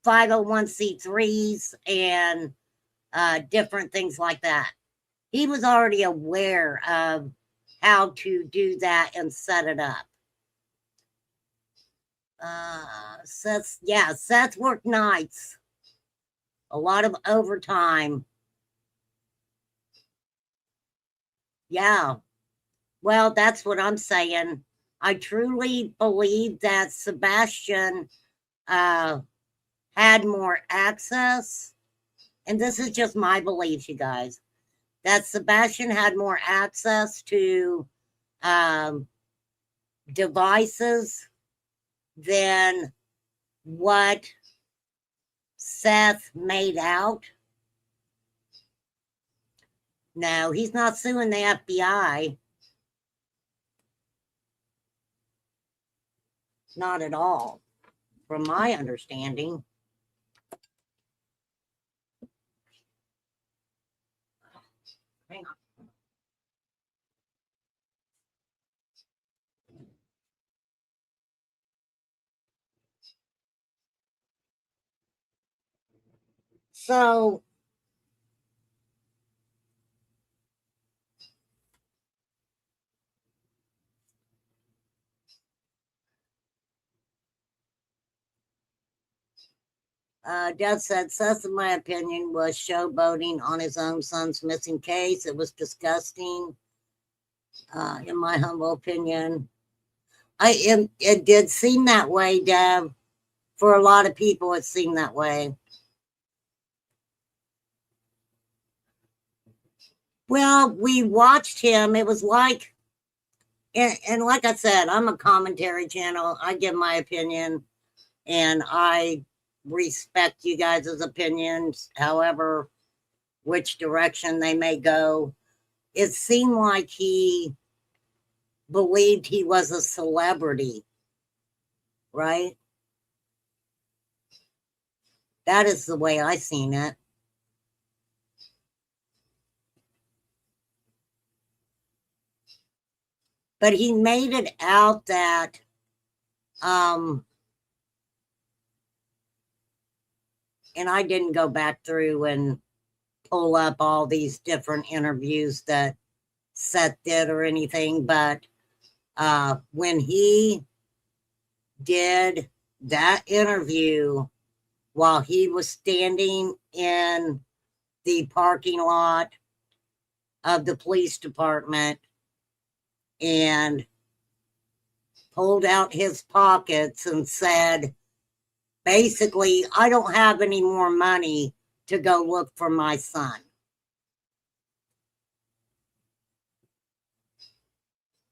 501c3s and different things like that. He was already aware of how to do that and set it up. Seth worked nights, a lot of overtime. Yeah, well, that's what I'm saying. I truly believe that Sebastian had more access, and this is just my belief, you guys, that Sebastian had more access to devices than what Seth made out. No, he's not suing the FBI. Not at all, from my understanding. Hang on. So Death said, Seth, in my opinion, was showboating on his own son's missing case. It was disgusting, in my humble opinion. It did seem that way, Deb. For a lot of people, it seemed that way. Well, we watched him. It was like, and like I said, I'm a commentary channel. I give my opinion, and I respect you guys' opinions, however, which direction they may go. It seemed like he believed he was a celebrity, right? That is the way I seen it. But he made it out that and I didn't go back through and pull up all these different interviews that Seth did or anything, but when he did that interview while he was standing in the parking lot of the police department and pulled out his pockets and said, basically, I don't have any more money to go look for my son.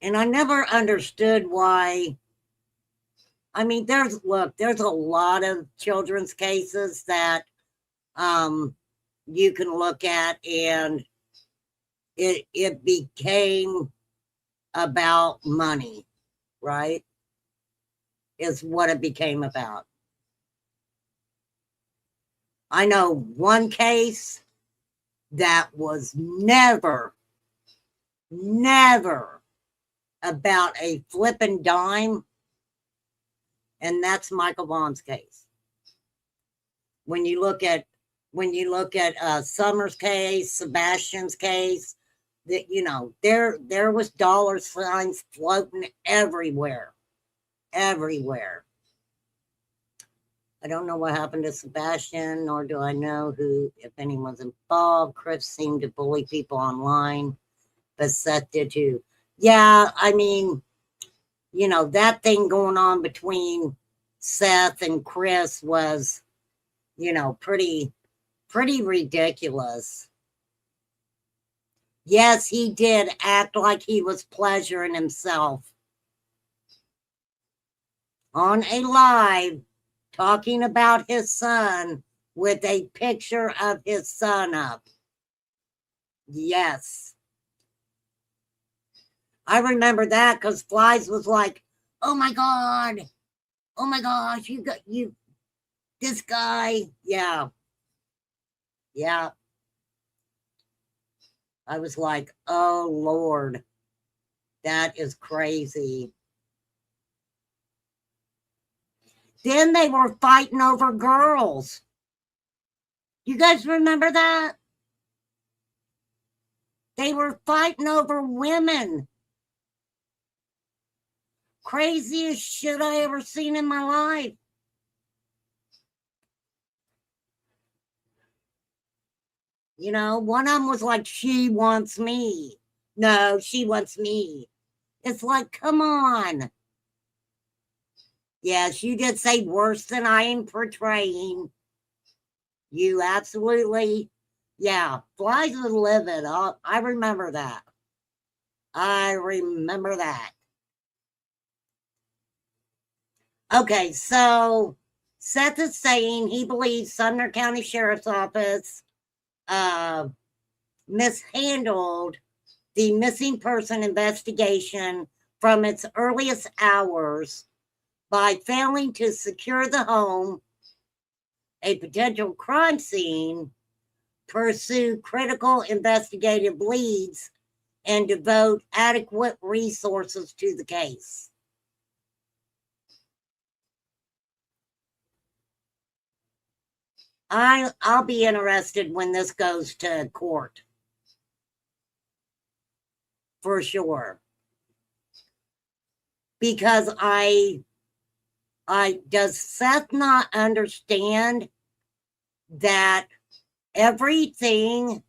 And I never understood why. I mean, there's a lot of children's cases that you can look at, and it became about money, right? Is what it became about. I know one case that was never about a flippin' dime, and that's Michael Vaughn's case. When you look at Summer's case, Sebastian's case, that there was dollar signs floating everywhere. I don't know what happened to Sebastian, nor do I know if anyone's involved. Chris seemed to bully people online, but Seth did too. Yeah, I mean, that thing going on between Seth and Chris was, pretty ridiculous. Yes, he did act like he was pleasuring himself on a live, talking about his son with a picture of his son up. Yes. I remember that because Flies was like, oh my gosh, this guy. Yeah. I was like, oh Lord, that is crazy. Then they were fighting over girls. You guys remember that? They were fighting over women. Craziest shit I ever seen in my life. One of them was like, she wants me. No, she wants me. It's like, come on. Yes, you did say worse than I am portraying. You absolutely, yeah. Flies is livid. I remember that. Okay, so Seth is saying he believes Sumner County Sheriff's Office mishandled the missing person investigation from its earliest hours by failing to secure the home, a potential crime scene, pursue critical investigative leads, and devote adequate resources to the case. I'll be interested when this goes to court. For sure. Because does Seth not understand that everything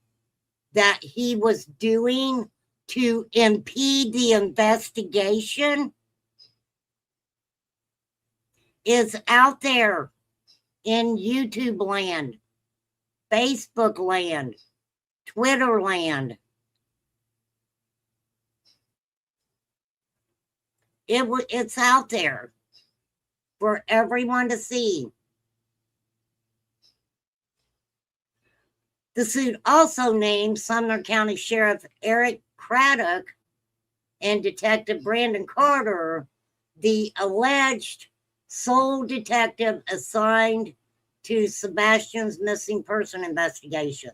that he was doing to impede the investigation is out there in YouTube land, Facebook land, Twitter land? It's out there for everyone to see. The suit also named Sumner County Sheriff Eric Craddock and Detective Brandon Carter the alleged sole detective assigned to Sebastian's missing person investigation.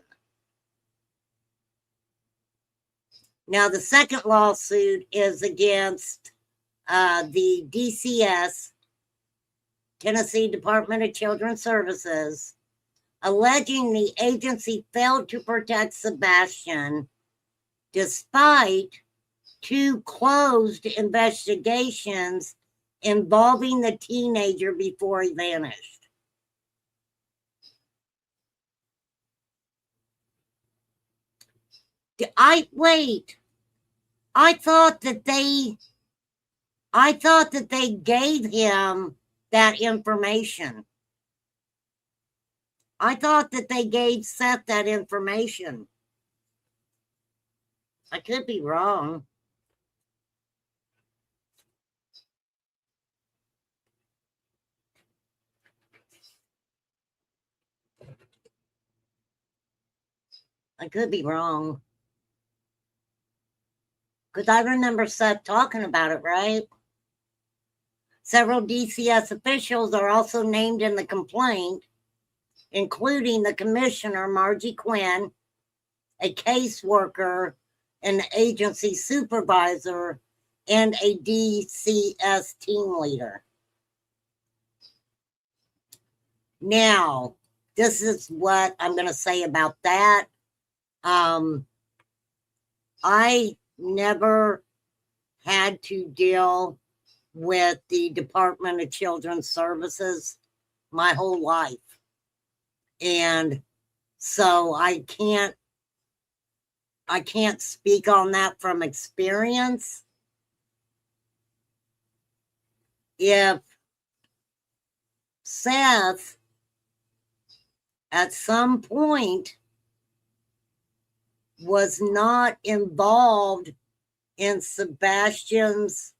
Now, the second lawsuit is against the DCS, Tennessee Department of Children's Services, alleging the agency failed to protect Sebastian despite 2 closed investigations involving the teenager before he vanished. I thought that they gave him that information. I thought that they gave Seth that information. I could be wrong. I could be wrong. Because I remember Seth talking about it, right? Several DCS officials are also named in the complaint, including the commissioner, Margie Quinn, a caseworker, an agency supervisor, and a DCS team leader. Now, this is what I'm going to say about that. I never had to deal with the Department of Children's Services my whole life. And so I can't speak on that from experience. If Seth at some point was not involved in Sebastian's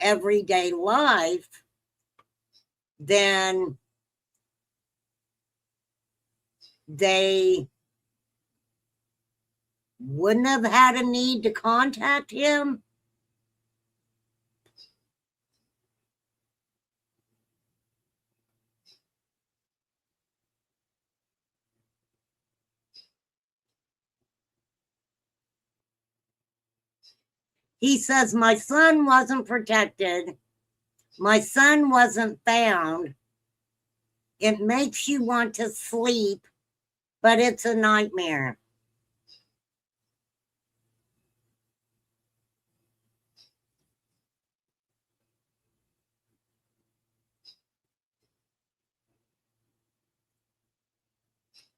everyday life, then they wouldn't have had a need to contact him. He says, my son wasn't protected. My son wasn't found. It makes you want to sleep, but it's a nightmare.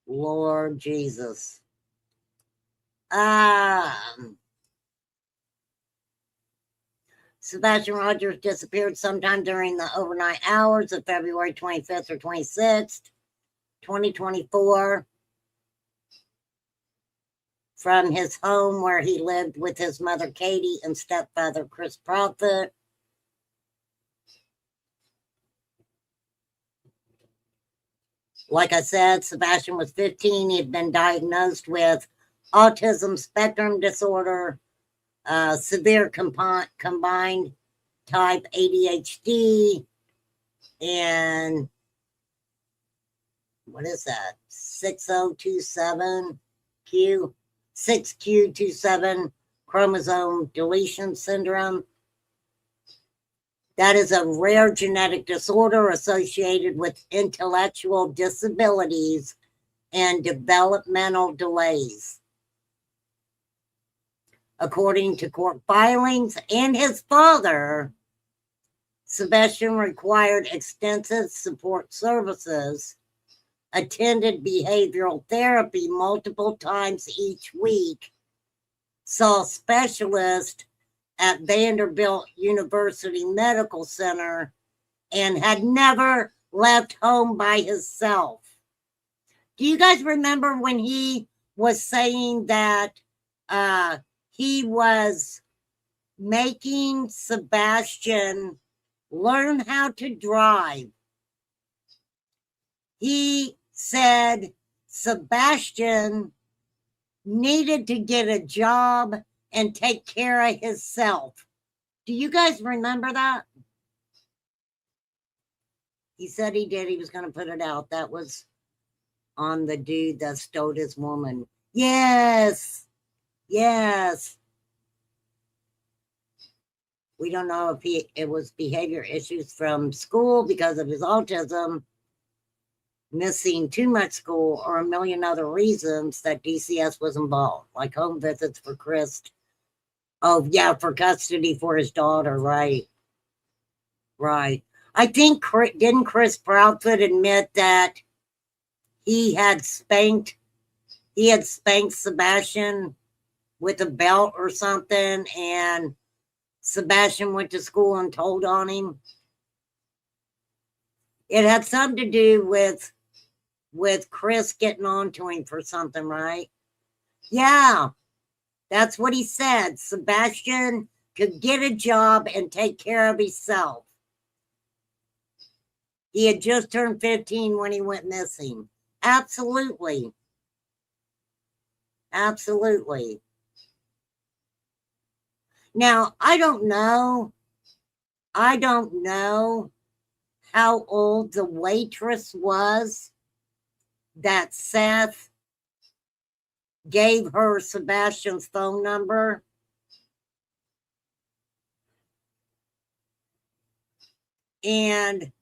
Lord Jesus. Sebastian Rogers disappeared sometime during the overnight hours of February 25th or 26th, 2024, from his home where he lived with his mother, Katie, and stepfather, Chris Prophet. Like I said, Sebastian was 15. He had been diagnosed with autism spectrum disorder, severe combined type ADHD, and what is that? 6027Q, 6Q27 chromosome deletion syndrome. That is a rare genetic disorder associated with intellectual disabilities and developmental delays. According to court filings and his father, Sebastian required extensive support services, attended behavioral therapy multiple times each week, saw specialists at Vanderbilt University Medical Center, and had never left home by himself. Do you guys remember when he was saying that he was making Sebastian learn how to drive? He said Sebastian needed to get a job and take care of himself. Do you guys remember that? He said he did. He was going to put it out. That was on the dude that stole his woman. Yes. Yes. We don't know if it was behavior issues from school because of his autism, missing too much school, or a million other reasons that DCS was involved, like home visits for Chris. Oh, yeah, for custody for his daughter, right. Right. I think, didn't Chris Proudfoot admit that he had spanked Sebastian with a belt or something, and Sebastian went to school and told on him? It had something to do with Chris getting on to him for something, right? Yeah, that's what he said. Sebastian could get a job and take care of himself. He had just turned 15 when he went missing. Absolutely. Absolutely. Now, I don't know how old the waitress was that Seth gave her Sebastian's phone number. And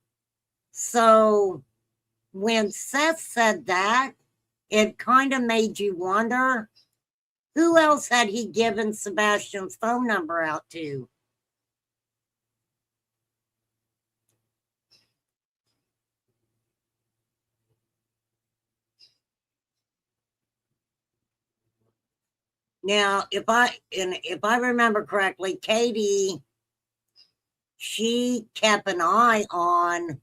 so when Seth said that, it kind of made you wonder, who else had he given Sebastian's phone number out to? Now, if I remember correctly, Katie, she kept an eye on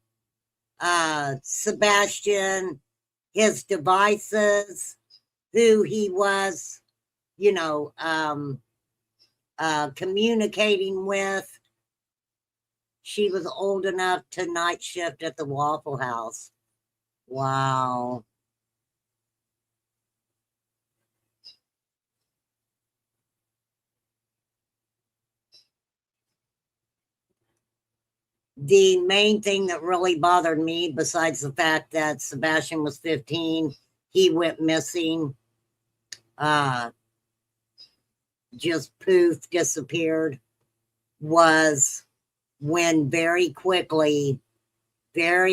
Sebastian, his devices, who he was, communicating with. She was old enough to night shift at the Waffle House. Wow. The main thing that really bothered me, besides the fact that Sebastian was 15, he went missing, just poof, disappeared, was when very quickly, there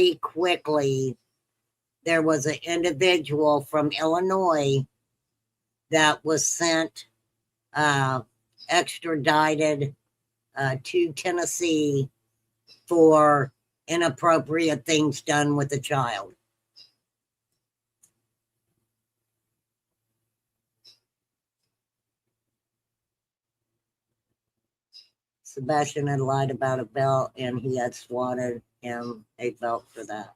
was an individual from Illinois that was sent, extradited to Tennessee for inappropriate things done with a child. Sebastian had lied about a belt, and he had swatted him a belt for that.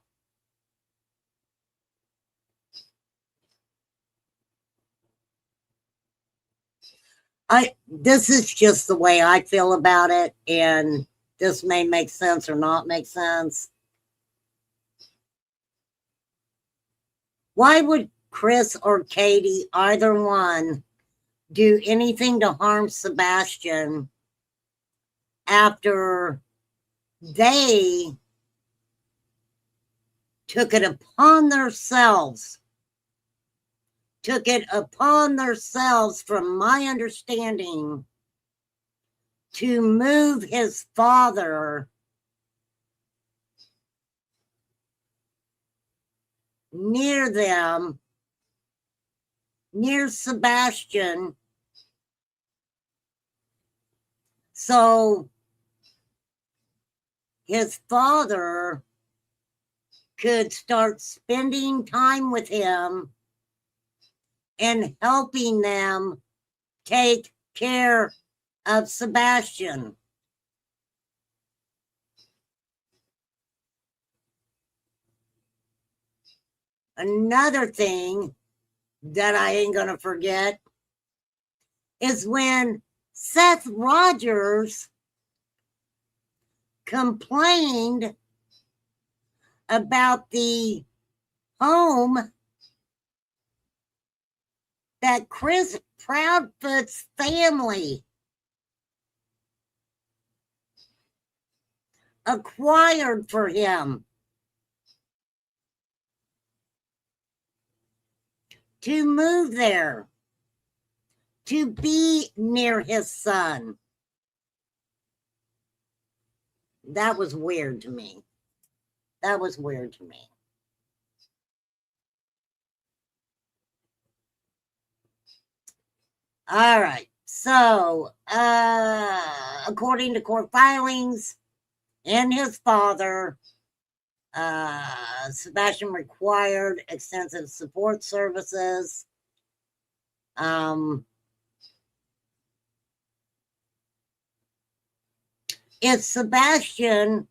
This is just the way I feel about it, and this may make sense or not make sense. Why would Chris or Katie, either one, do anything to harm Sebastian after they took it upon themselves, from my understanding, to move his father near them, near Sebastian, so his father could start spending time with him and helping them take care of Sebastian. Another thing that I ain't gonna forget is when Seth Rogers complained about the home that Chris Proudfoot's family acquired for him to move there, to be near his son. That was weird to me. That was weird to me. All right. So, according to court filings and his father, Sebastian required extensive support services. If Sebastian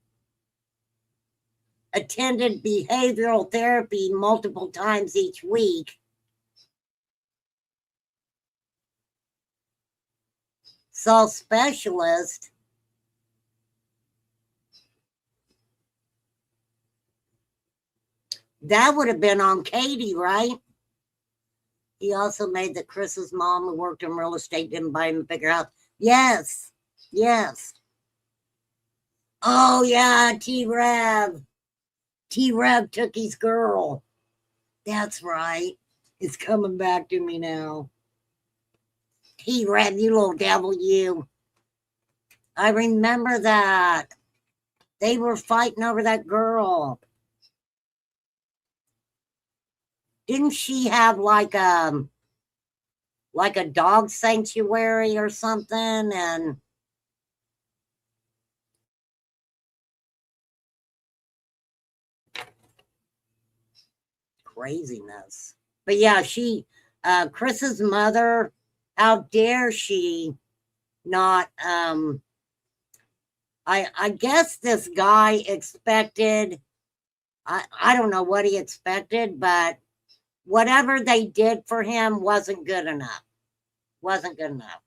attended behavioral therapy multiple times each week, saw specialists, that would have been on Katie, right? He also made that Chris's mom, who worked in real estate, didn't buy him a bigger house. Yes, yes. Oh, yeah, T-Rev. T-Rev took his girl. That's right. It's coming back to me now. T-Rev, you little devil, you. I remember that. They were fighting over that girl. Didn't she have like a dog sanctuary or something? And craziness. But yeah, Chris's mother, how dare she not, I guess this guy expected, I don't know what he expected, but whatever they did for him wasn't good enough. Wasn't good enough.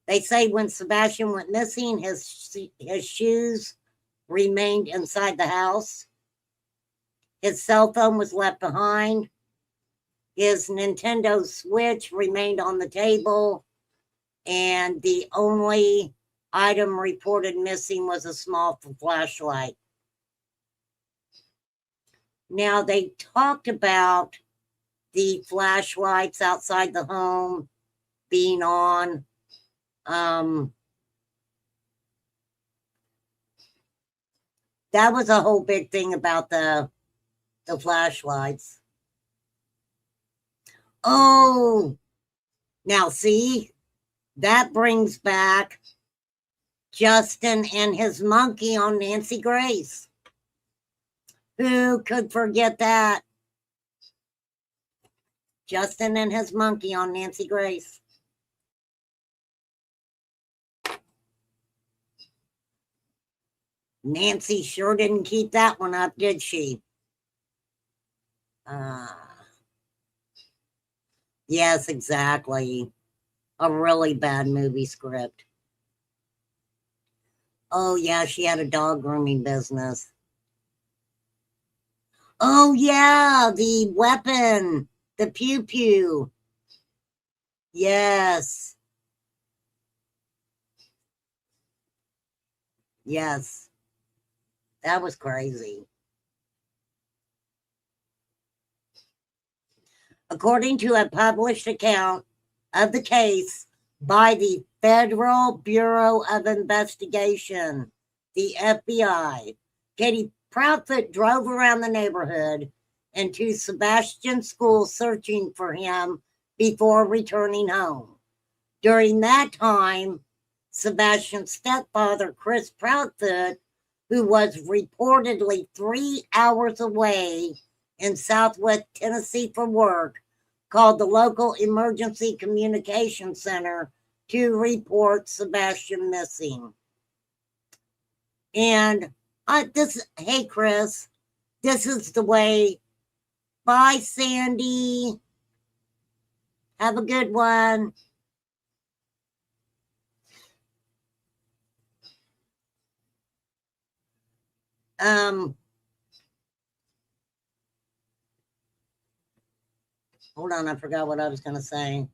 They say when Sebastian went missing, his shoes remained inside the house. His cell phone was left behind. His Nintendo Switch remained on the table. And the only item reported missing was a small flashlight. Now, they talked about the flashlights outside the home being on. That was a whole big thing about the flashlights. Oh, now see, that brings back Justin and his monkey on Nancy Grace. Who could forget that? Justin and his monkey on Nancy Grace. Nancy sure didn't keep that one up, did she? Yes, exactly. A really bad movie script. Oh, yeah, she had a dog grooming business. Oh, yeah, the weapon, the pew-pew. Yes. Yes, that was crazy. According to a published account of the case by the Federal Bureau of Investigation, the FBI, Katie Proudfoot drove around the neighborhood and to Sebastian's school searching for him before returning home. During that time, Sebastian's stepfather, Chris Proudfoot, who was reportedly 3 hours away in Southwest Tennessee for work, called the local emergency communication center to report Sebastian missing. And hey, Chris, this is the way. Bye, Sandy. Have a good one. Hold on, I forgot what I was going to say.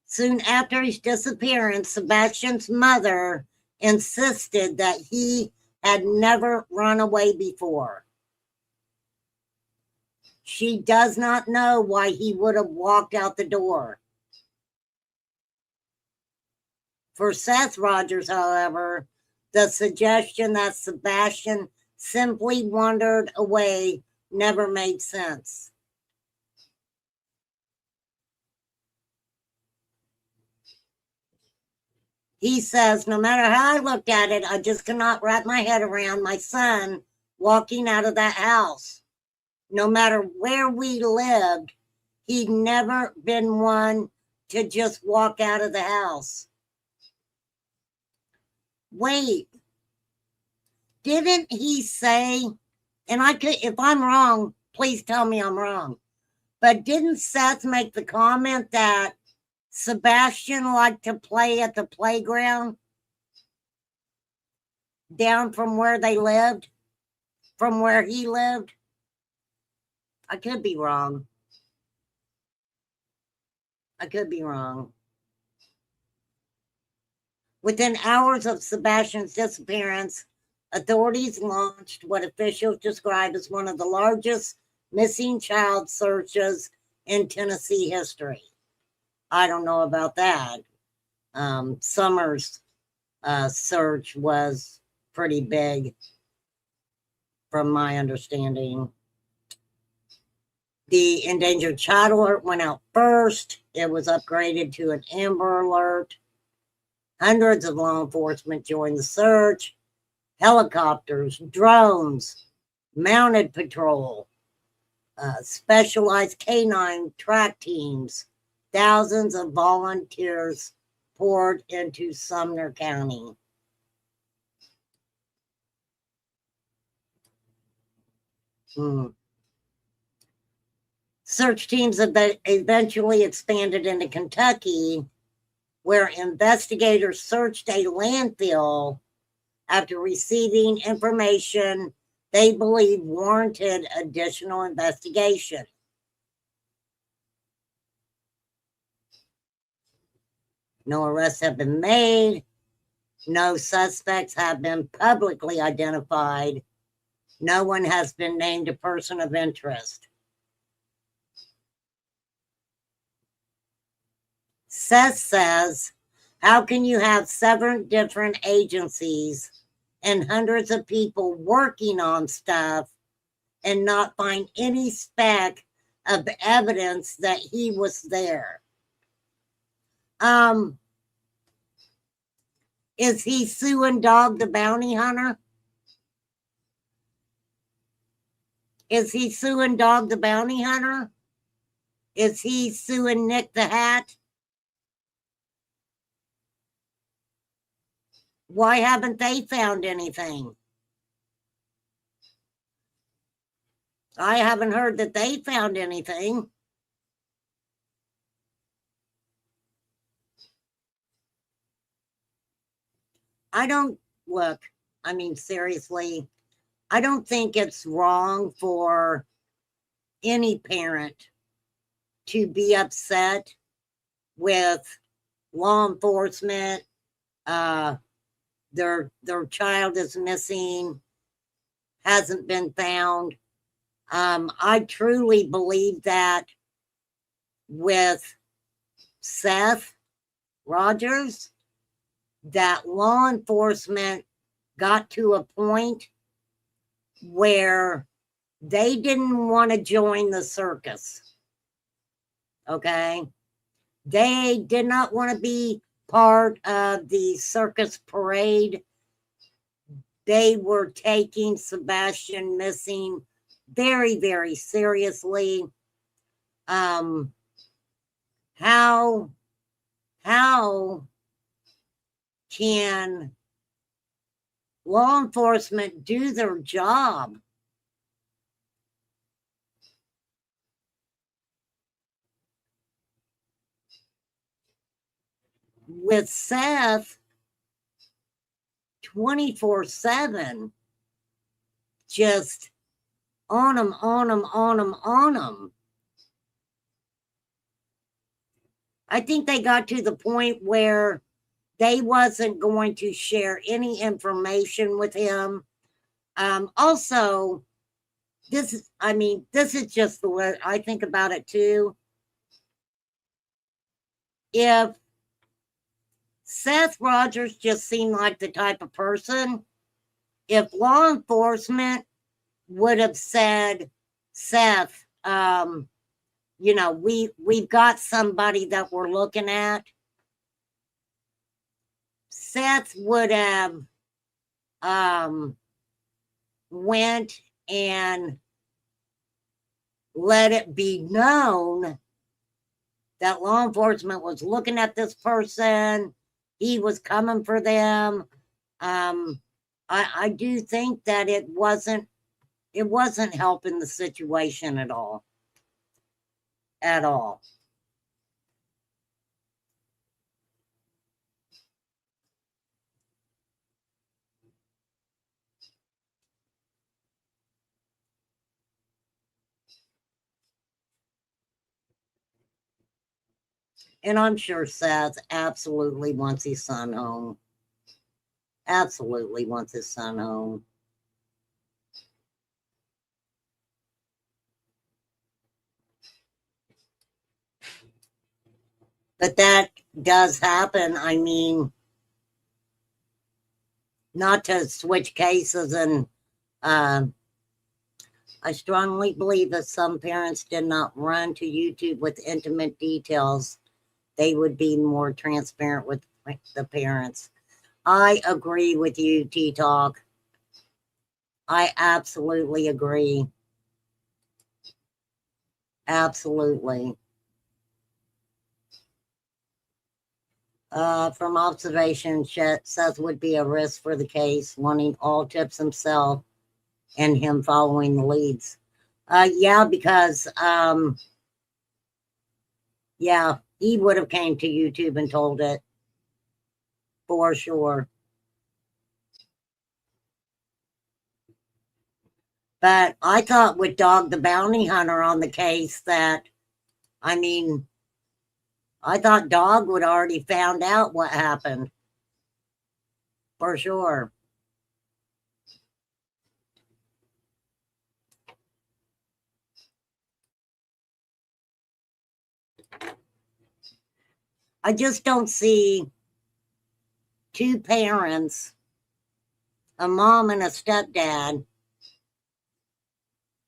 Soon after his disappearance, Sebastian's mother insisted that he had never run away before. She does not know why he would have walked out the door. For Seth Rogers, however, the suggestion that Sebastian simply wandered away never made sense. He says, no matter how I looked at it, I just cannot wrap my head around my son walking out of that house. No matter where we lived, he'd never been one to just walk out of the house. Wait, didn't he say, and I could, if I'm wrong, please tell me I'm wrong, but didn't Seth make the comment that Sebastian liked to play at the playground down from where they lived, from where he lived? I could be wrong. I could be wrong. Within hours of Sebastian's disappearance, authorities launched what officials describe as one of the largest missing child searches in Tennessee history. I don't know about that. Summer's search was pretty big, from my understanding. The endangered child alert went out first. It was upgraded to an Amber Alert. Hundreds of law enforcement joined the search. Helicopters, drones, mounted patrol, specialized canine track teams. Thousands of volunteers poured into Sumner County. Search teams eventually expanded into Kentucky, where investigators searched a landfill after receiving information they believed warranted additional investigation. No arrests have been made. No suspects have been publicly identified. No one has been named a person of interest. Seth says, how can you have 7 different agencies and hundreds of people working on stuff and not find any speck of evidence that he was there? Is he suing Dog the Bounty Hunter? Is he suing Dog the Bounty Hunter? Is he suing Nick the Hat? Why haven't they found anything? I haven't heard that they found anything. I don't look, I mean, seriously, I don't think it's wrong for any parent to be upset with law enforcement. Their child is missing, hasn't been found. I truly believe that with Seth Rogers, that law enforcement got to a point where they didn't want to join the circus. Okay? They did not want to be part of the circus parade. They were taking Sebastian missing very, very seriously. How can law enforcement do their job with Seth 24/7, just on him, on him, on him, on him? I think they got to the point where they wasn't going to share any information with him. Also, this is just the way I think about it too. If Seth Rogers just seemed like the type of person, if law enforcement would have said, Seth, we've got somebody that we're looking at, Seth would have went and let it be known that law enforcement was looking at this person. He was coming for them. I do think that it wasn't helping the situation at all. At all. And I'm sure Seth absolutely wants his son home. Absolutely wants his son home. But that does happen. I mean, not to switch cases, and I strongly believe that some parents did not run to YouTube with intimate details. They would be more transparent with the parents. I agree with you, T-Talk. I absolutely agree. Absolutely. From observation, Seth would be a risk for the case, wanting all tips himself and him following the leads. Yeah, because yeah, he would have came to YouTube and told it for sure. But I thought with Dog the Bounty Hunter on the case that, I mean, I thought Dog would already found out what happened. For sure. I just don't see two parents, a mom and a stepdad,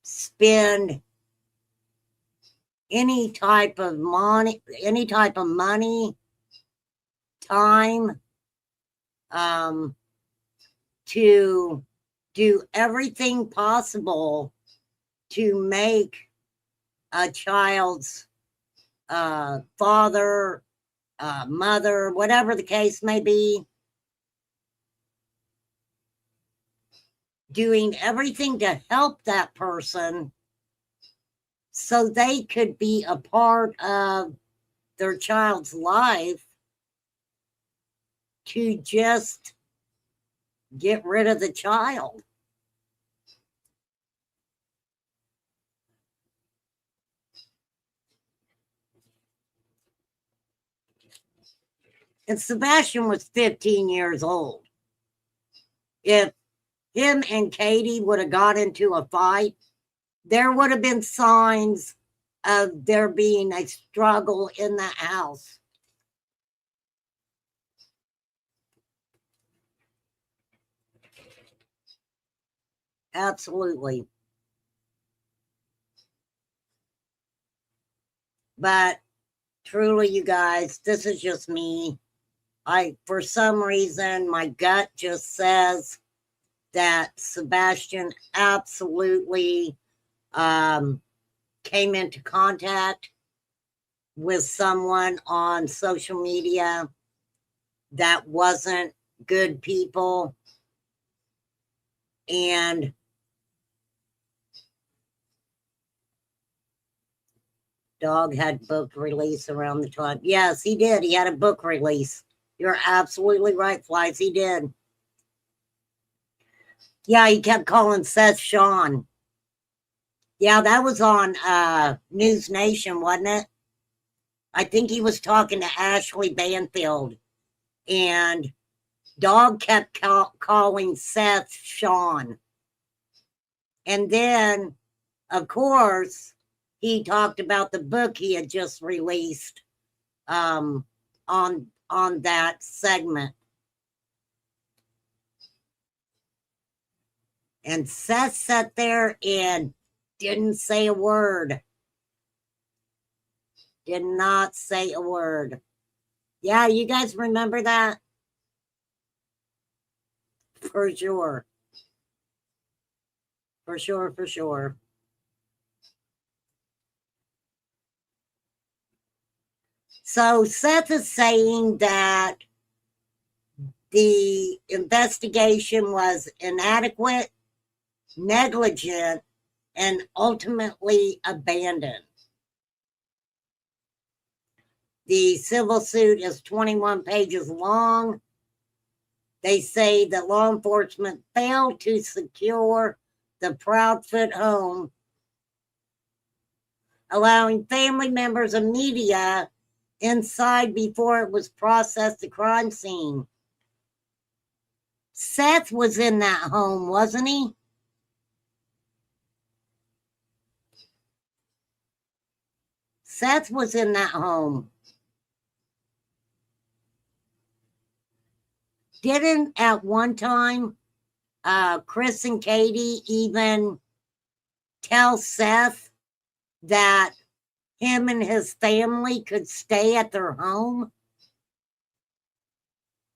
spend any type of money, time, to do everything possible to make a child's father, mother, whatever the case may be, doing everything to help that person so they could be a part of their child's life, to just get rid of the child. And Sebastian was 15 years old. If him and Katie would have got into a fight, there would have been signs of there being a struggle in the house. Absolutely. But truly, you guys, this is just me. For some reason, my gut just says that Sebastian absolutely came into contact with someone on social media that wasn't good people. And dog had book release around the time. Yes, he did. He had a book release. You're absolutely right, Flies. He did. Yeah, he kept calling Seth Sean. Yeah, that was on News Nation, wasn't it? I think he was talking to Ashley Banfield, and dog kept calling Seth Sean. And then, of course, he talked about the book he had just released on that segment. And Seth sat there and didn't say a word. Did not say a word. Yeah, you guys remember that? For sure. For sure, for sure. So Seth is saying that the investigation was inadequate, negligent, and ultimately abandoned. The civil suit is 21 pages long. They say that law enforcement failed to secure the Proudfoot home, allowing family members and media inside before it was processed the crime scene. Seth was in that home, wasn't he? Seth was in that home. Didn't at one time Chris and Katie even tell Seth that him and his family could stay at their home?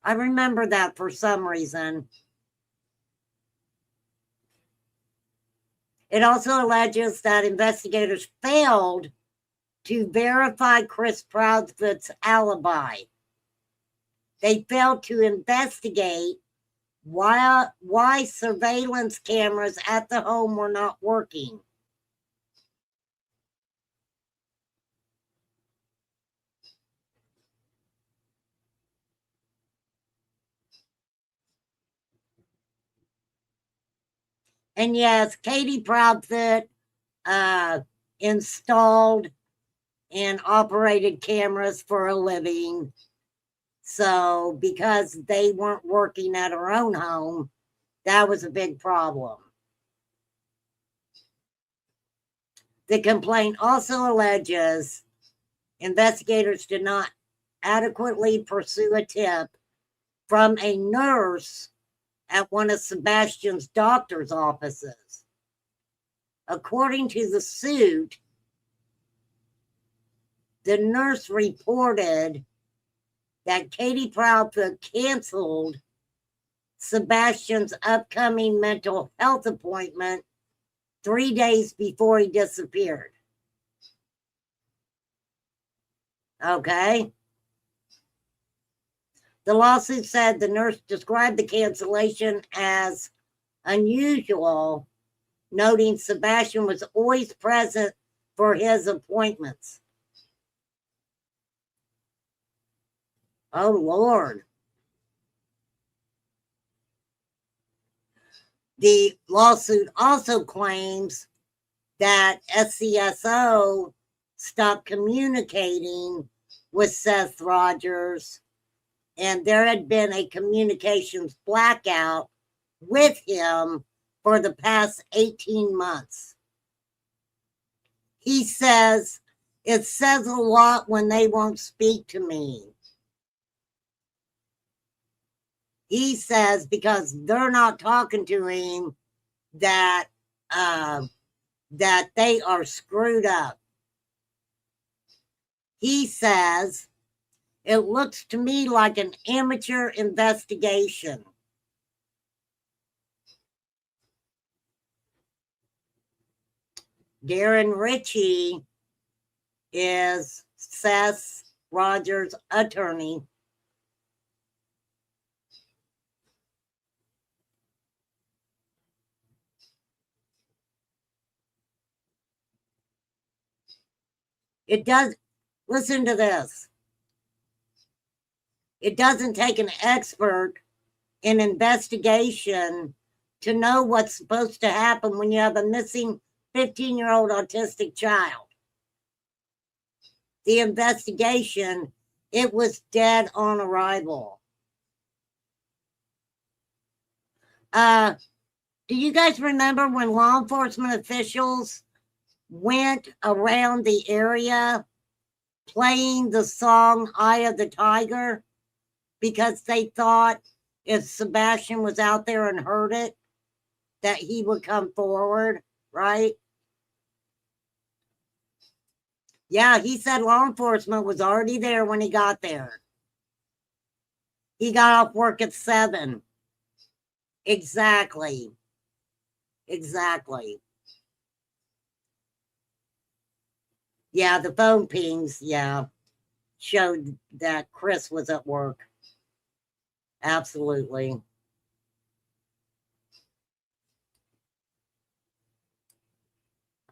I remember that for some reason. It also alleges that investigators failed to verify Chris Proudfoot's alibi. They failed to investigate why surveillance cameras at the home were not working. And yes, Katie Proudfoot installed and operated cameras for a living. So because they weren't working at her own home, that was a big problem. The complaint also alleges investigators did not adequately pursue a tip from a nurse at one of Sebastian's doctor's offices. According to the suit, the nurse reported that Katie Proudfoot canceled Sebastian's upcoming mental health appointment 3 days before he disappeared. Okay. The lawsuit said the nurse described the cancellation as unusual, noting Sebastian was always present for his appointments. Oh, Lord. The lawsuit also claims that SCSO stopped communicating with Seth Rogers and there had been a communications blackout with him for the past 18 months. He says, it says a lot when they won't speak to me. He says because they're not talking to him that they are screwed up. He says, it looks to me like an amateur investigation. Darren Ritchie is Seth Rogers' attorney. It does, listen to this. It doesn't take an expert in investigation to know what's supposed to happen when you have a missing 15-year-old autistic child. The investigation, it was dead on arrival. Do you guys remember when law enforcement officials went around the area playing the song Eye of the Tiger because they thought if Sebastian was out there and heard it, that he would come forward, right? Yeah, he said law enforcement was already there when he got there. He got off work at 7. Exactly. Exactly. Yeah, the phone pings, yeah, showed that Chris was at work. Absolutely.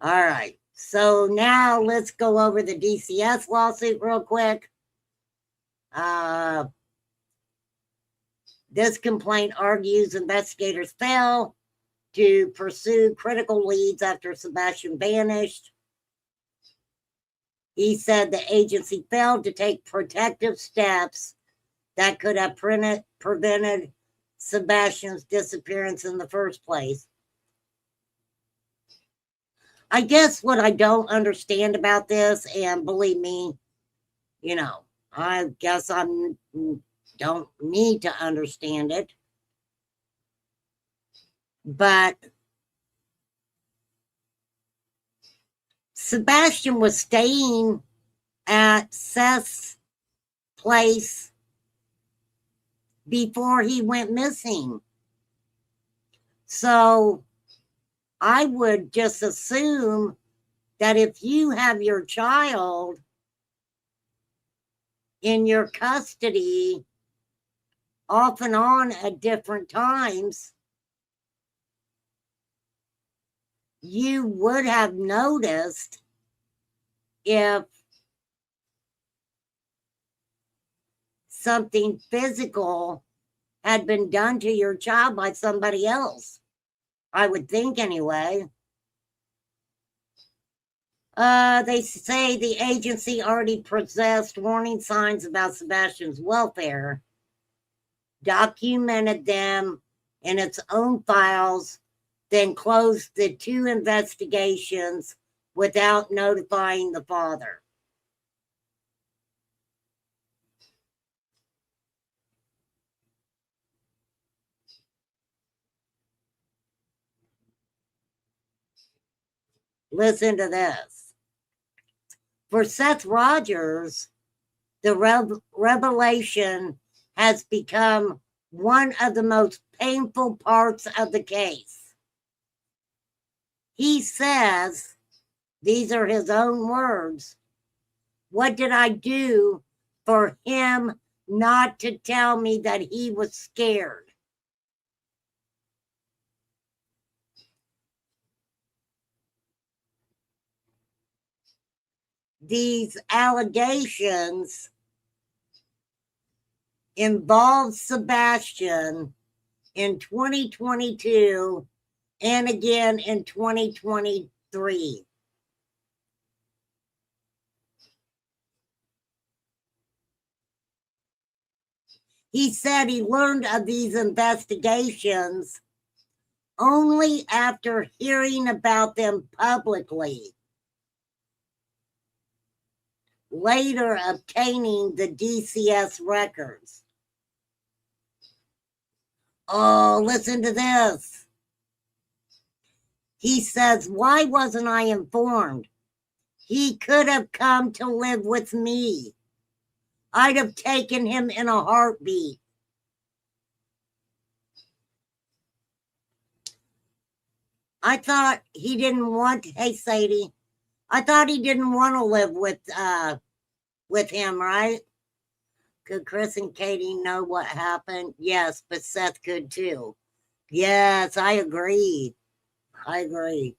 All right. So now let's go over the DCS lawsuit real quick. This complaint argues investigators failed to pursue critical leads after Sebastian vanished. He said the agency failed to take protective steps that could have prevented Sebastian's disappearance in the first place. I guess what I don't understand about this, and believe me, I guess I don't need to understand it, but Sebastian was staying at Seth's place before he went missing. So I would just assume that if you have your child in your custody off and on at different times, you would have noticed if something physical had been done to your child by somebody else. I would think anyway. They say the agency already possessed warning signs about Sebastian's welfare, documented them in its own files, then closed the 2 investigations without notifying the father. Listen to this. For Seth Rogers, the revelation has become one of the most painful parts of the case. He says, these are his own words, what did I do for him not to tell me that he was scared? These allegations involve Sebastian in 2022 and again in 2023. He said he learned of these investigations only after hearing about them publicly, later obtaining the DCS records. Oh, listen to this. He says, why wasn't I informed? He could have come to live with me. I'd have taken him in a heartbeat. I thought he didn't want, hey Sadie, I thought he didn't want to live with him, right? Could Chris and Katie know what happened? Yes, but Seth could too. Yes, I agree. I agree.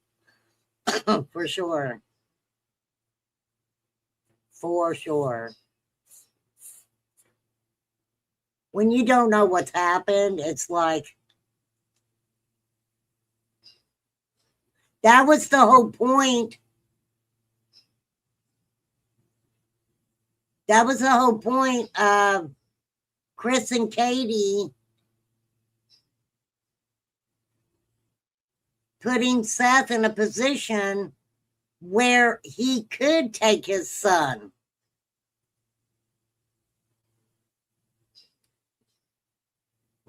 For sure. For sure. When you don't know what's happened, it's like, that was the whole point. That was the whole point of Chris and Katie putting Seth in a position where he could take his son.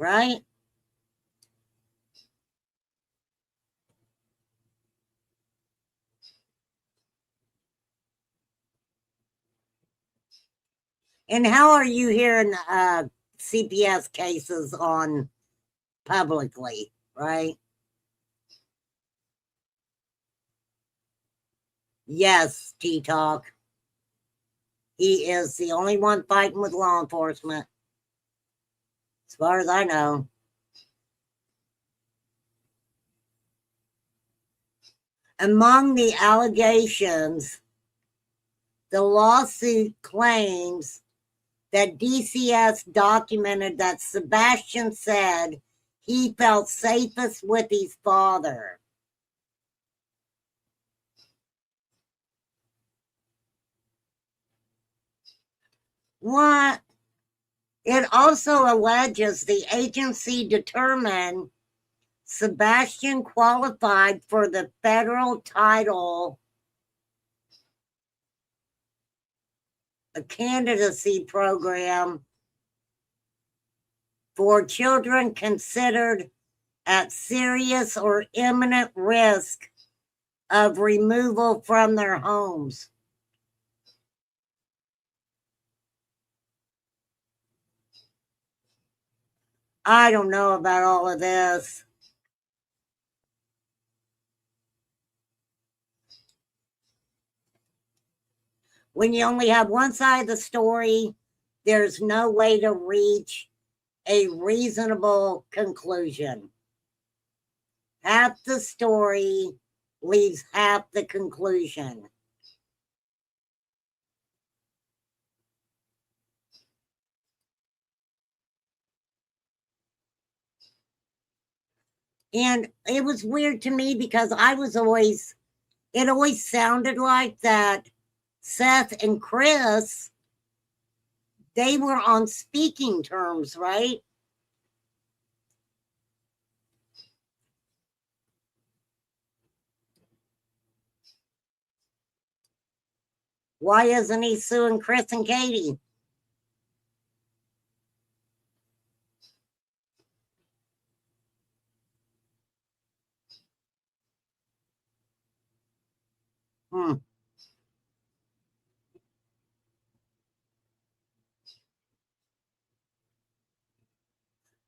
Right? And how are you hearing CPS cases on publicly, right? Yes, T-Talk. He is the only one fighting with law enforcement, as far as I know. Among the allegations, the lawsuit claims that DCS documented that Sebastian said he felt safest with his father. What? It also alleges the agency determined Sebastian qualified for the federal title, a candidacy program for children considered at serious or imminent risk of removal from their homes. I don't know about all of this. When you only have one side of the story, there's no way to reach a reasonable conclusion. Half the story leaves half the conclusion. And it was weird to me because it always sounded like that Seth and Chris, they were on speaking terms, right? Why isn't he suing Chris and Katie?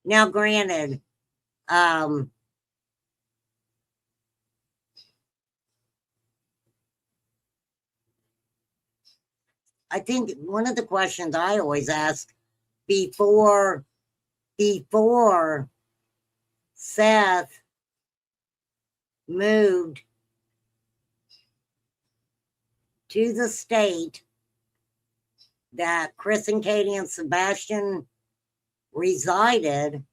Now, granted, I think one of the questions I always ask before Seth moved to the state that Chris and Katie and Sebastian resided,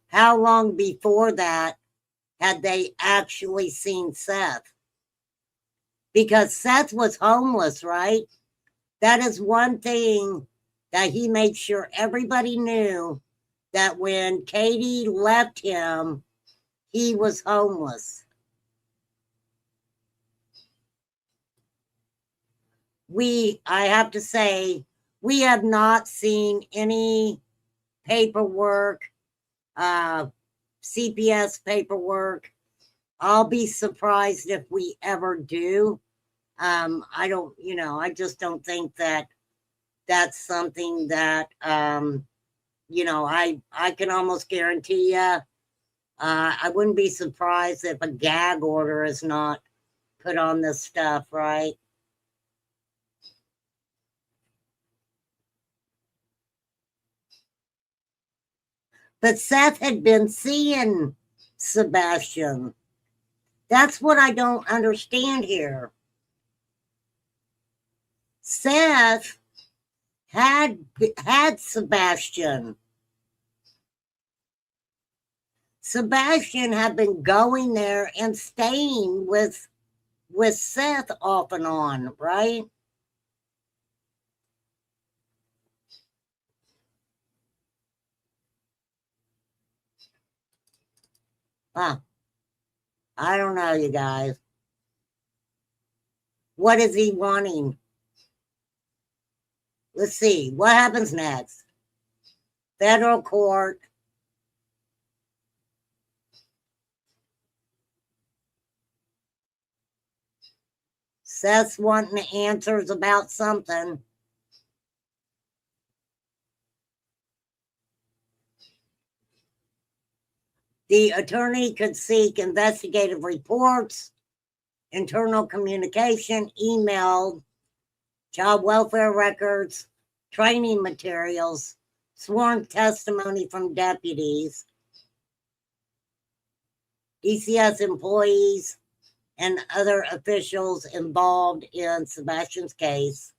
how long before that had they actually seen Seth? Because Seth was homeless, right? That is one thing that he made sure everybody knew, that when Katie left him, he was homeless. I have to say, we have not seen any paperwork, CPS paperwork. I'll be surprised if we ever do. I don't, I just don't think that that's something that, I can almost guarantee you. I wouldn't be surprised if a gag order is not put on this stuff, right? But Seth had been seeing Sebastian. That's what I don't understand here. Seth had Sebastian. Sebastian had been going there and staying with Seth off and on, right? Huh. I don't know, you guys. What is he wanting? Let's see. What happens next? Federal court. Seth's wanting answers about something. The attorney could seek investigative reports, internal communication, email, child welfare records, training materials, sworn testimony from deputies, DCS employees, and other officials involved in Sebastian's case.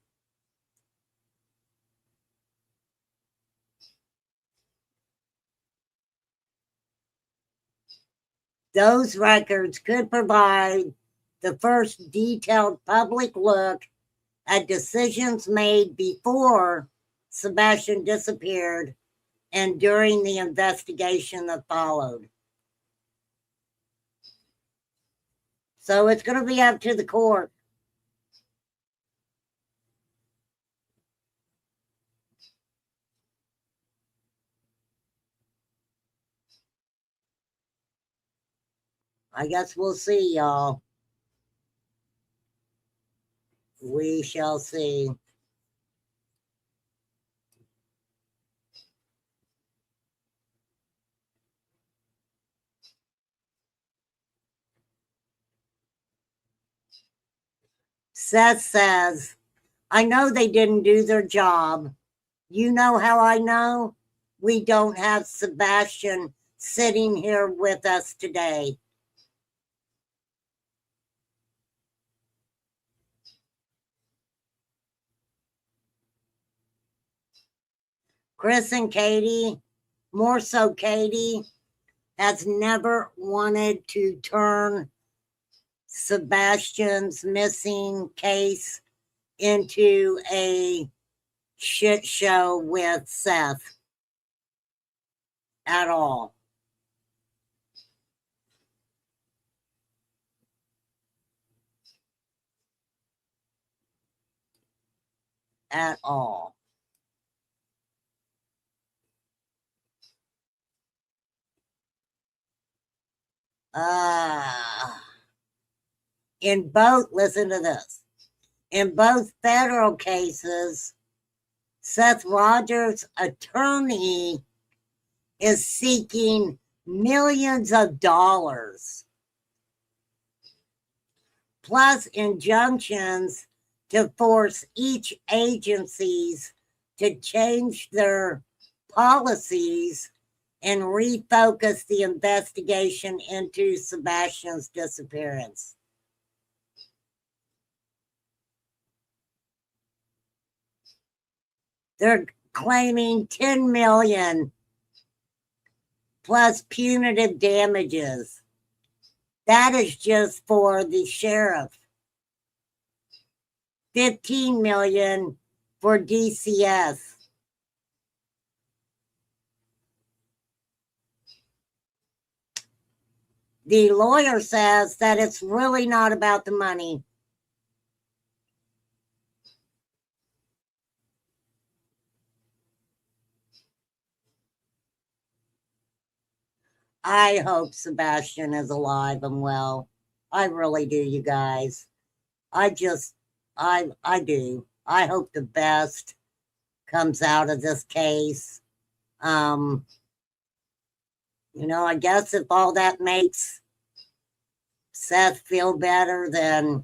Those records could provide the first detailed public look at decisions made before Sebastian disappeared and during the investigation that followed. So it's going to be up to the court. I guess we'll see, y'all. We shall see. Seth says, I know they didn't do their job. You know how I know? We don't have Sebastian sitting here with us today. Chris and Katie, more so Katie, has never wanted to turn Sebastian's missing case into a shit show with Seth at all. At all. In both, listen to this, in both federal cases, Seth Rogers' attorney is seeking millions of dollars, plus injunctions to force each agencies to change their policies and refocus the investigation into Sebastian's disappearance. They're claiming $10 million plus punitive damages. That is just for the sheriff. $15 million for DCS. The lawyer says that it's really not about the money. I hope Sebastian is alive and well. I really do, you guys. I do. I hope the best comes out of this case. I guess if all that makes Seth feel better, then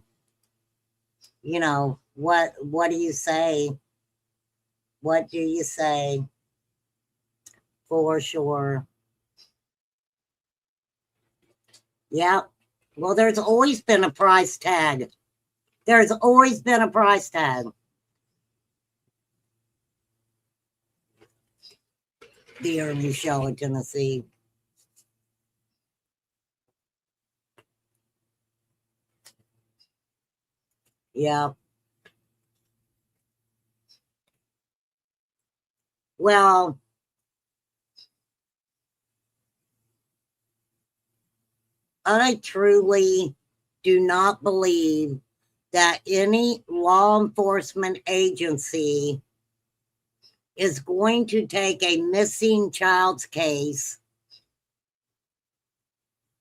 what do you say? What do you say? For sure. Yeah. Well, there's always been a price tag. There's always been a price tag. Dear Michelle in Tennessee. Yeah. Well, I truly do not believe that any law enforcement agency is going to take a missing child's case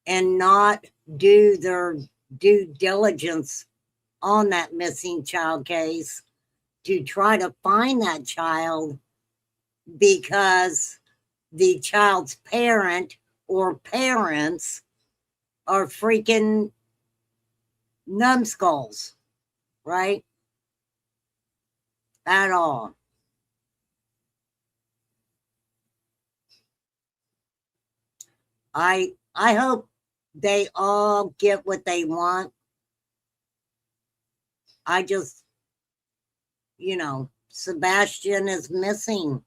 and not do their due diligence on that missing child case to try to find that child, because the child's parent or parents are freaking numbskulls, right? At all. I hope they all get what they want. I just, Sebastian is missing.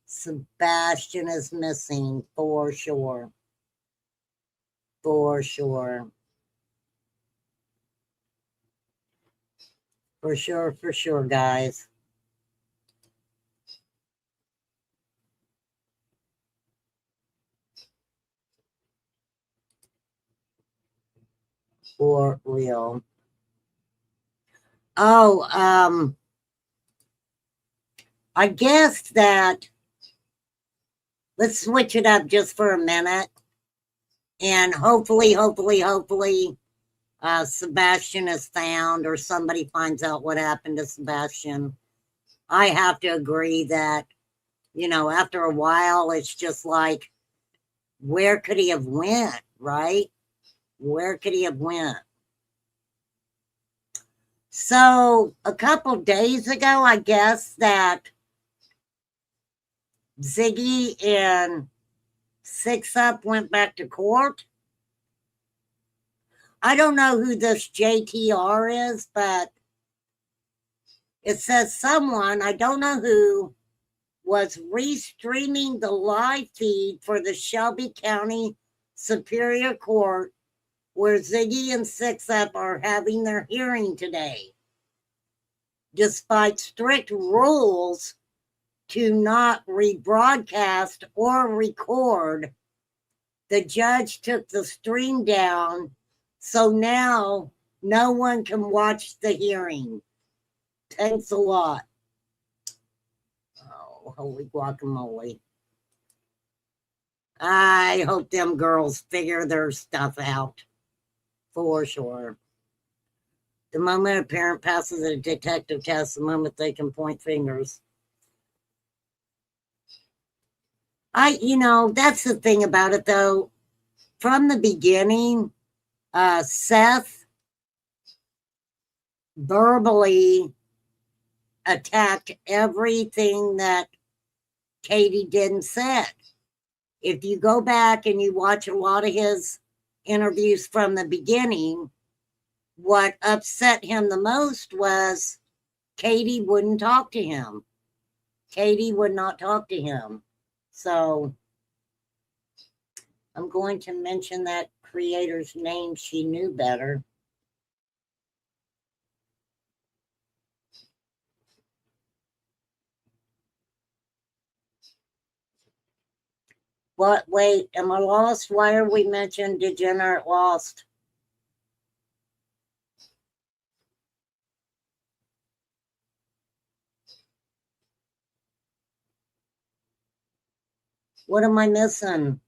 Sebastian is missing for sure. For sure. For sure, guys. For real. Oh, I guess that let's switch it up just for a minute. And hopefully, Sebastian is found, or somebody finds out what happened to Sebastian. I have to agree that, after a while, it's just like, where could he have went, right? Where could he have went? So a couple days ago, I guess that Ziggy and Six Up went back to court. I don't know who this JTR is, but it says someone, I don't know who, was restreaming the live feed for the Shelby County Superior Court, where Ziggy and Six Up are having their hearing today. Despite strict rules to not rebroadcast or record, the judge took the stream down, so now no one can watch the hearing. Thanks a lot. Oh, holy guacamole. I hope them girls figure their stuff out. For sure. The moment a parent passes a detective test, the moment they can point fingers. That's the thing about it, though. From the beginning, Seth verbally attacked everything that Katie did and said. If you go back and you watch a lot of his interviews from the beginning, what upset him the most was Katie wouldn't talk to him. Katie would not talk to him. So I'm going to mention that creator's name. She knew better. What? Wait, am I lost? Why are we mentioned degenerate lost? What am I missing?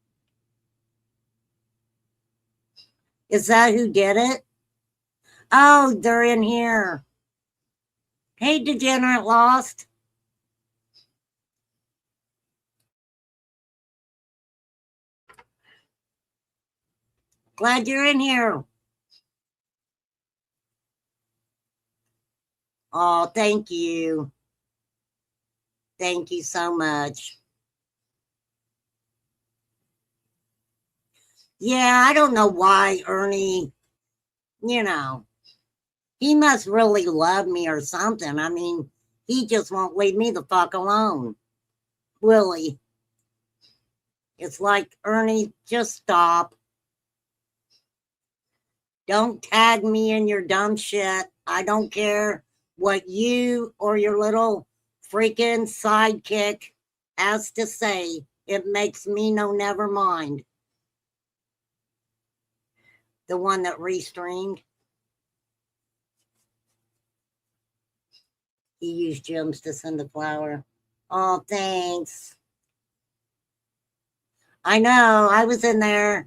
Is that who did it? Oh, they're in here. Hey, degenerate lost. Glad you're in here. Oh, thank you. Thank you so much. Yeah, I don't know why Ernie, he must really love me or something. I mean, he just won't leave me the fuck alone. Willie. It's like, Ernie, just stop. Don't tag me in your dumb shit. I don't care what you or your little freaking sidekick has to say. It makes me no never mind. The one that restreamed. He used gems to send the flower. Oh, thanks. I know. I was in there.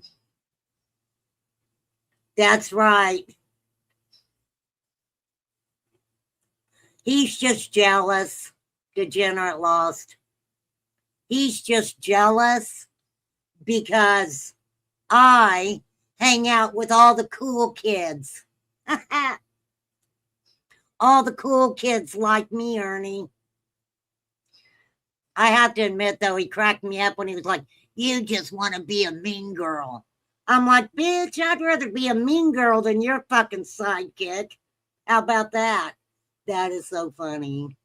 That's right. He's just jealous. Degenerate lost. He's just jealous because I hang out with all the cool kids. All the cool kids like me, Ernie. I have to admit, though, he cracked me up when he was like, you just want to be a mean girl. I'm like, bitch, I'd rather be a mean girl than your fucking sidekick. How about that? That is so funny.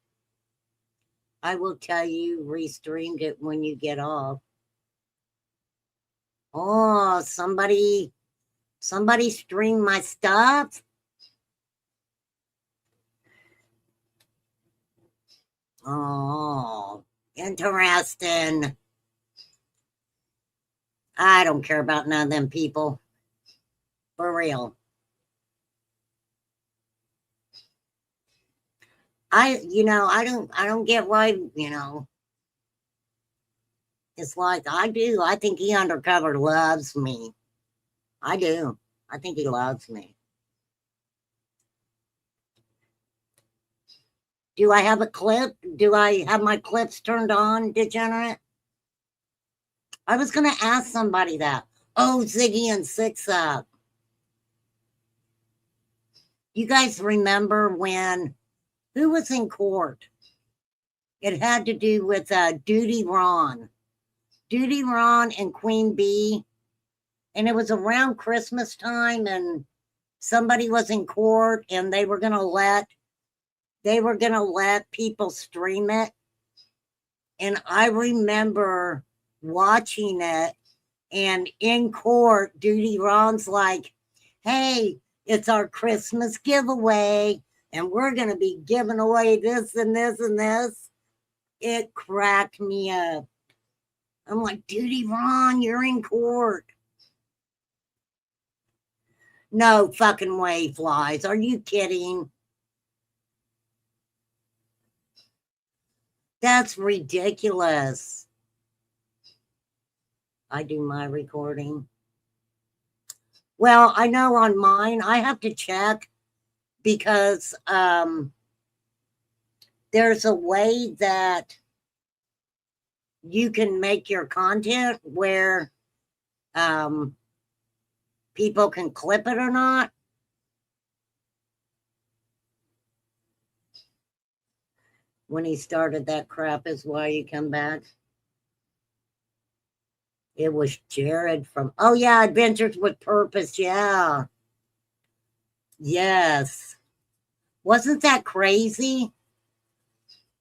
I will tell you, restreamed it when you get off. Oh, somebody streamed my stuff. Oh, interesting. I don't care about none of them people. For real. I don't get why, it's like I do. I think he undercover loves me. I do. I think he loves me. Do I have a clip? Do I have my clips turned on, degenerate? I was going to ask somebody that. Oh, Ziggy and Six Up. You guys remember when, who was in court? It had to do with Duty Ron. Duty Ron and Queen Bee. And it was around Christmas time, and somebody was in court, and they were going to let people stream it. And I remember watching it, and in court, Duty Ron's like, hey, it's our Christmas giveaway, and we're going to be giving away this and this and this. It cracked me up. I'm like, Duty Ron, you're in court. No fucking way, Flies. Are you kidding? That's ridiculous. I do my recording. Well, I know on mine, I have to check because there's a way that you can make your content where people can clip it or not. When he started that crap is why you come back. It was Jared from, oh yeah, Adventures with Purpose. Yeah. Yes. Wasn't that crazy?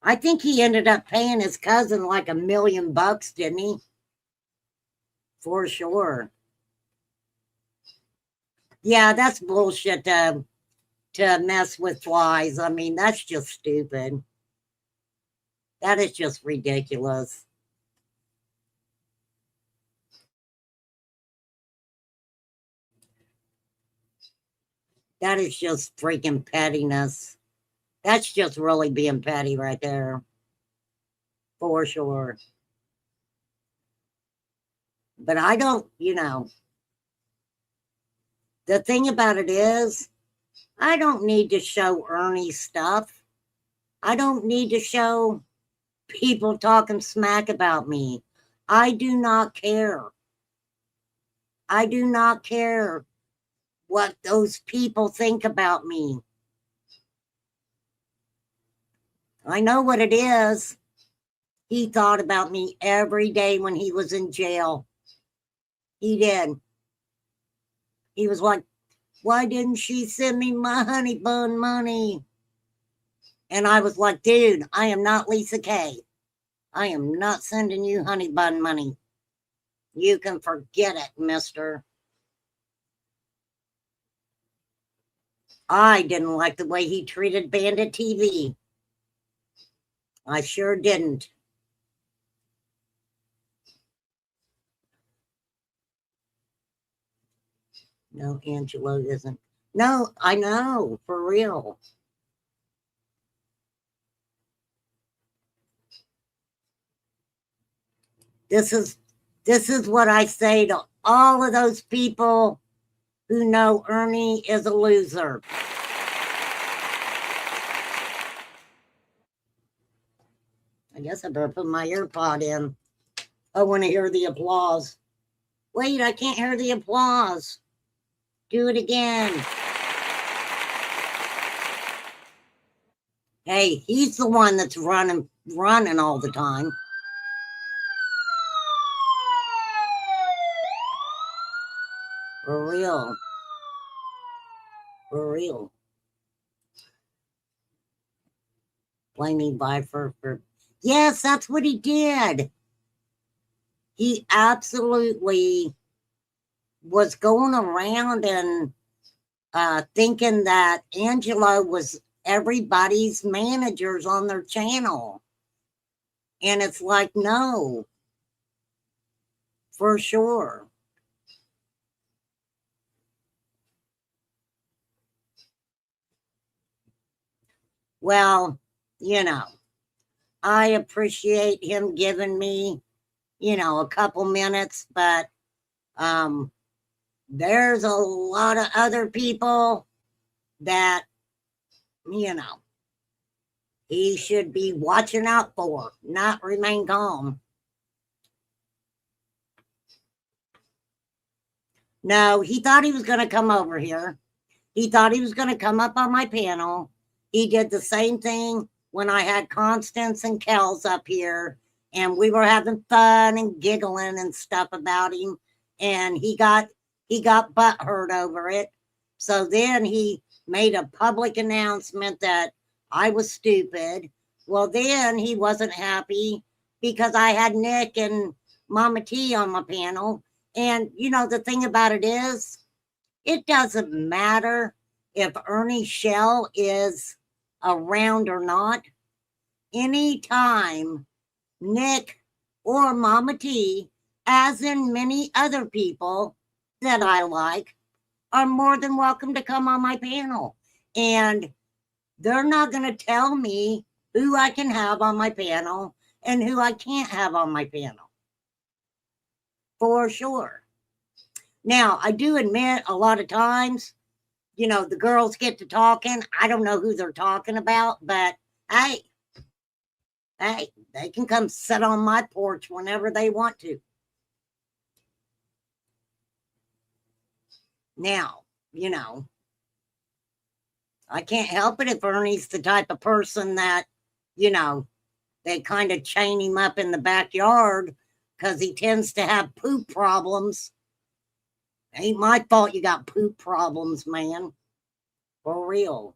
I think he ended up paying his cousin like $1 million, didn't he? For sure. Yeah, that's bullshit to mess with Flies. I mean, that's just stupid. That is just ridiculous. That is just freaking pettiness. That's just really being petty right there. For sure. But I don't, the thing about it is, I don't need to show Ernie stuff. I don't need to show people talking smack about me. I do not care. I do not care what those people think about me. I know what it is. He thought about me every day when he was in jail. He did. He was like, why didn't she send me my honey bun money? And I was like, dude, I am not Lisa Kay. I am not sending you honey bun money. You can forget it, mister. I didn't like the way he treated Bandit TV. I sure didn't. No, Angelo isn't. No, I know, for real. This is what I say to all of those people who know Ernie is a loser. I guess I better put my earpod in. I want to hear the applause. Wait, I can't hear the applause. Do it again. Hey, he's the one that's running all the time. For real. For real. Blaming Viper for... Yes, that's what he did. He absolutely was going around and thinking that Angelo was everybody's managers on their channel. And it's like, no. For sure. Well, I appreciate him giving me, a couple minutes, but there's a lot of other people that, he should be watching out for, not remain calm. No, he thought he was going to come over here. He thought he was going to come up on my panel. He did the same thing when I had Constance and Kels up here, and we were having fun and giggling and stuff about him, and he got butthurt over it. So then he made a public announcement that I was stupid. Well, then he wasn't happy because I had Nick and Mama T on my panel. And, the thing about it is, it doesn't matter if Ernie Shell is around or not. Anytime Nick or Mama T, as in many other people that I like, are more than welcome to come on my panel. And they're not going to tell me who I can have on my panel and who I can't have on my panel. For sure. Now, I do admit a lot of times, the girls get to talking. I don't know who they're talking about, but hey, they can come sit on my porch whenever they want to. Now, I can't help it if Ernie's the type of person that, they kind of chain him up in the backyard because he tends to have poop problems. Ain't my fault you got poop problems, man. For real.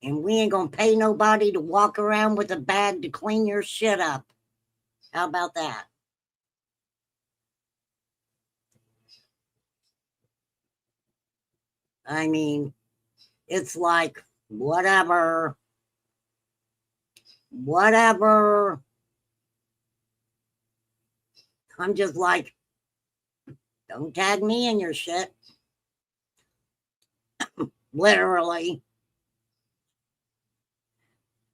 And we ain't gonna pay nobody to walk around with a bag to clean your shit up. How about that? I mean, it's like, whatever. I'm just like, Don't tag me in your shit. Literally.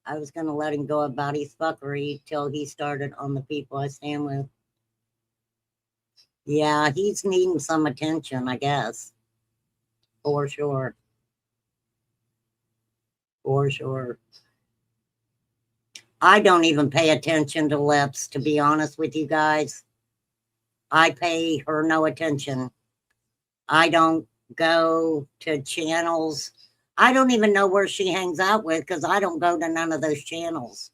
I was going to let him go about his fuckery till he started on the people I stand with. Yeah, he's needing some attention, I guess. For sure. For sure. I don't even pay attention to Lips, to be honest with you guys. I pay her no attention. I don't go to channels. I don't even know where she hangs out with because I don't go to none of those channels.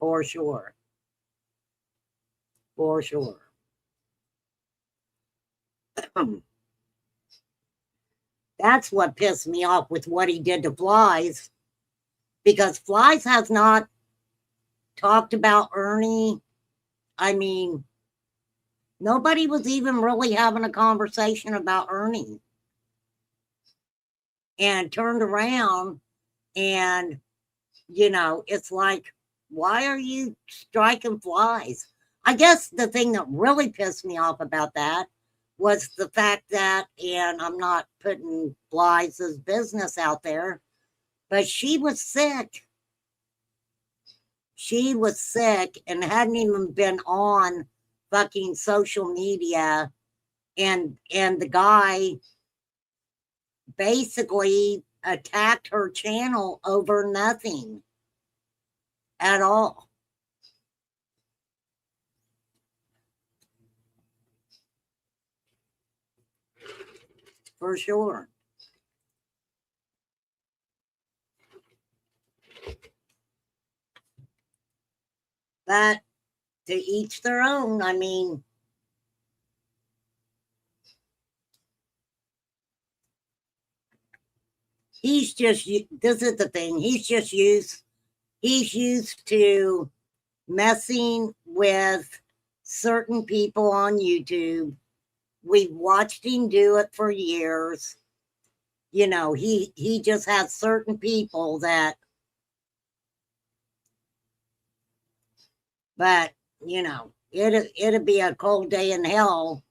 For sure. For sure. That's what pissed me off with what he did to Flies, because Flies has not talked about Ernie. I mean, nobody was even really having a conversation about Ernie. And turned around and, you know, it's like, why are you striking Flies? I guess the thing that really pissed me off about that was the fact that, and I'm not putting Flies' business out there, but she was sick. She was sick and hadn't even been on fucking social media, and the guy basically attacked her channel over nothing at all. For sure. But to each their own. I mean, he's just, this is the thing, he's used to messing with certain people on YouTube. We've watched him do it for years. You know, he just has certain people that, but you know, it'd be a cold day in hell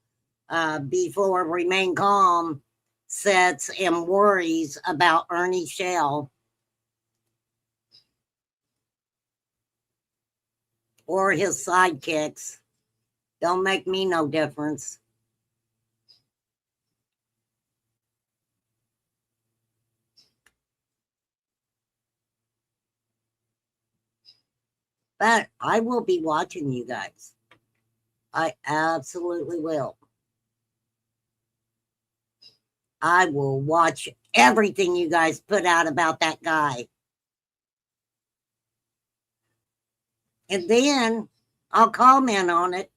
before Remain Calm sits and worries about Ernie Shell or his sidekicks. Don't make me no difference. But I will be watching you guys. I absolutely will. I will watch everything you guys put out about that guy. And then I'll comment on it.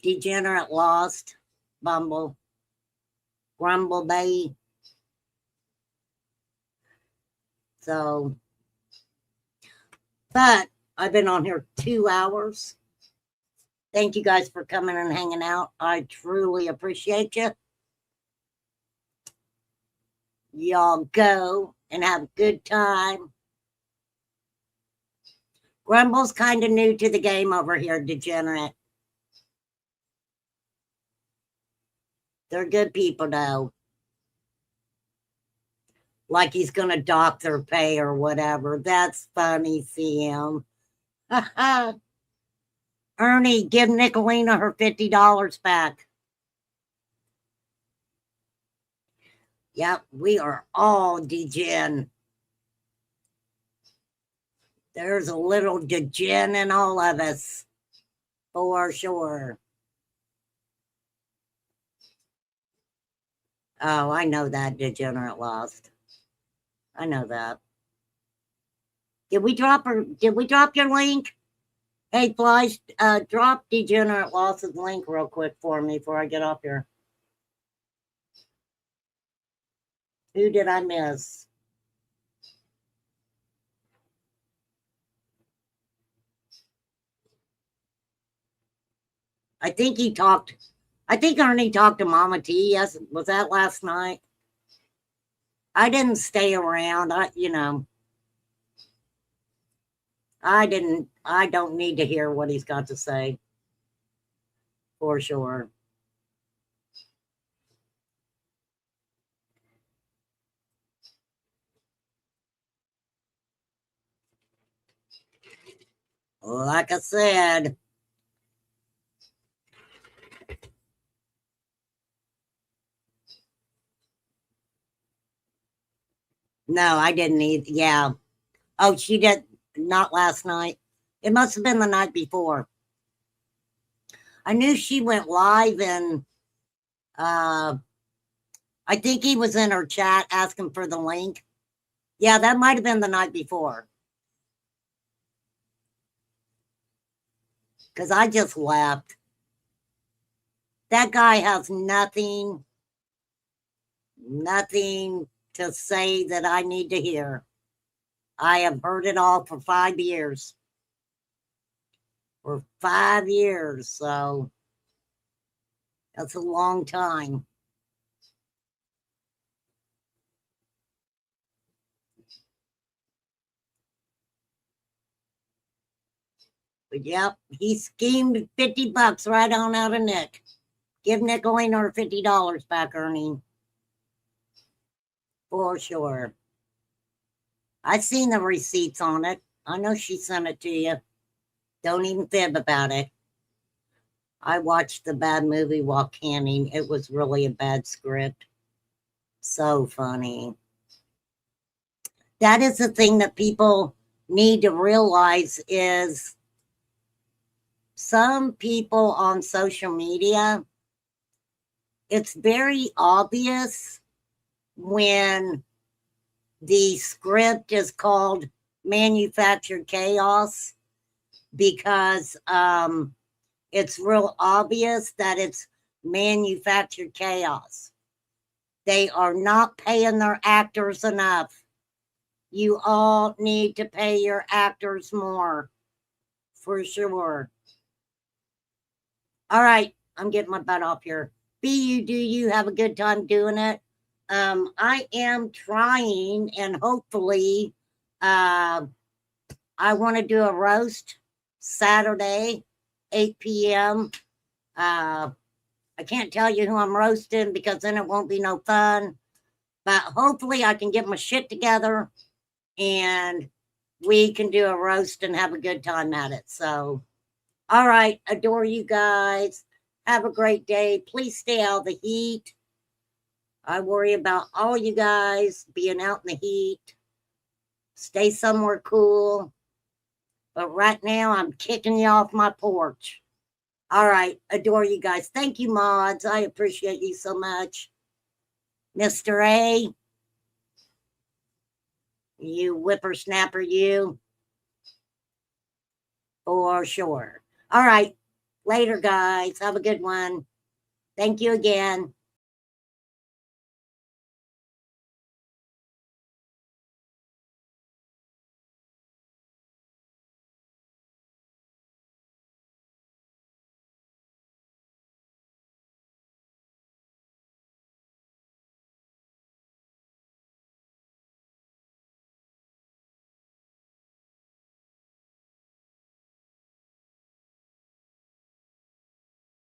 Degenerate Lost, Bumble, Grumble Bay. So, but I've been on here 2 hours. Thank you guys for coming and hanging out. I truly appreciate you. Y'all go and have a good time. Grumble's kind of new to the game over here, Degenerate. They're good people, though. Like he's going to dock their pay or whatever. That's funny, CM. Ernie, give Nicolina her $50 back. Yep, we are all degen. There's a little degen in all of us, for sure. Oh, I know that, Degenerate Lost. I know that. Did we drop your link? Hey, Flies, drop Degenerate Lost's link real quick for me before I get off here. Who did I miss? I think Ernie talked to Mama T. Yes, was that last night? I didn't stay around. I I don't need to hear what he's got to say. For sure. Like I said, no, I didn't either. Yeah. Oh, she did not last night. It must have been the night before. I knew she went live and I think he was in her chat asking for the link. Yeah, that might have been the night before. Because I just left. That guy has nothing to say that I need to hear. I have heard it all for 5 years. For 5 years, so that's a long time. But yep, he schemed $50 right on out of Nick. Give Nick Oliner $50 back, Ernie. For sure. I seen the receipts on it. I know she sent it to you. Don't even fib about it. I watched the bad movie while canning. It was really a bad script. So funny. That is the thing that people need to realize is some people on social media, it's very obvious when the script is called manufactured chaos because it's real obvious that it's manufactured chaos. They are not paying their actors enough. You all need to pay your actors more, for sure. All right, I'm getting my butt off here. Be you, do you, have a good time doing it. I am trying, and hopefully, I want to do a roast Saturday, 8 p.m. I can't tell you who I'm roasting because then it won't be no fun. But hopefully, I can get my shit together and we can do a roast and have a good time at it. So, all right, adore you guys. Have a great day. Please stay out of the heat. I worry about all you guys being out in the heat. Stay somewhere cool. But right now, I'm kicking you off my porch. All right, adore you guys. Thank you, mods. I appreciate you so much. Mr. A, you whippersnapper, you. For sure. All right, later, guys. Have a good one. Thank you again.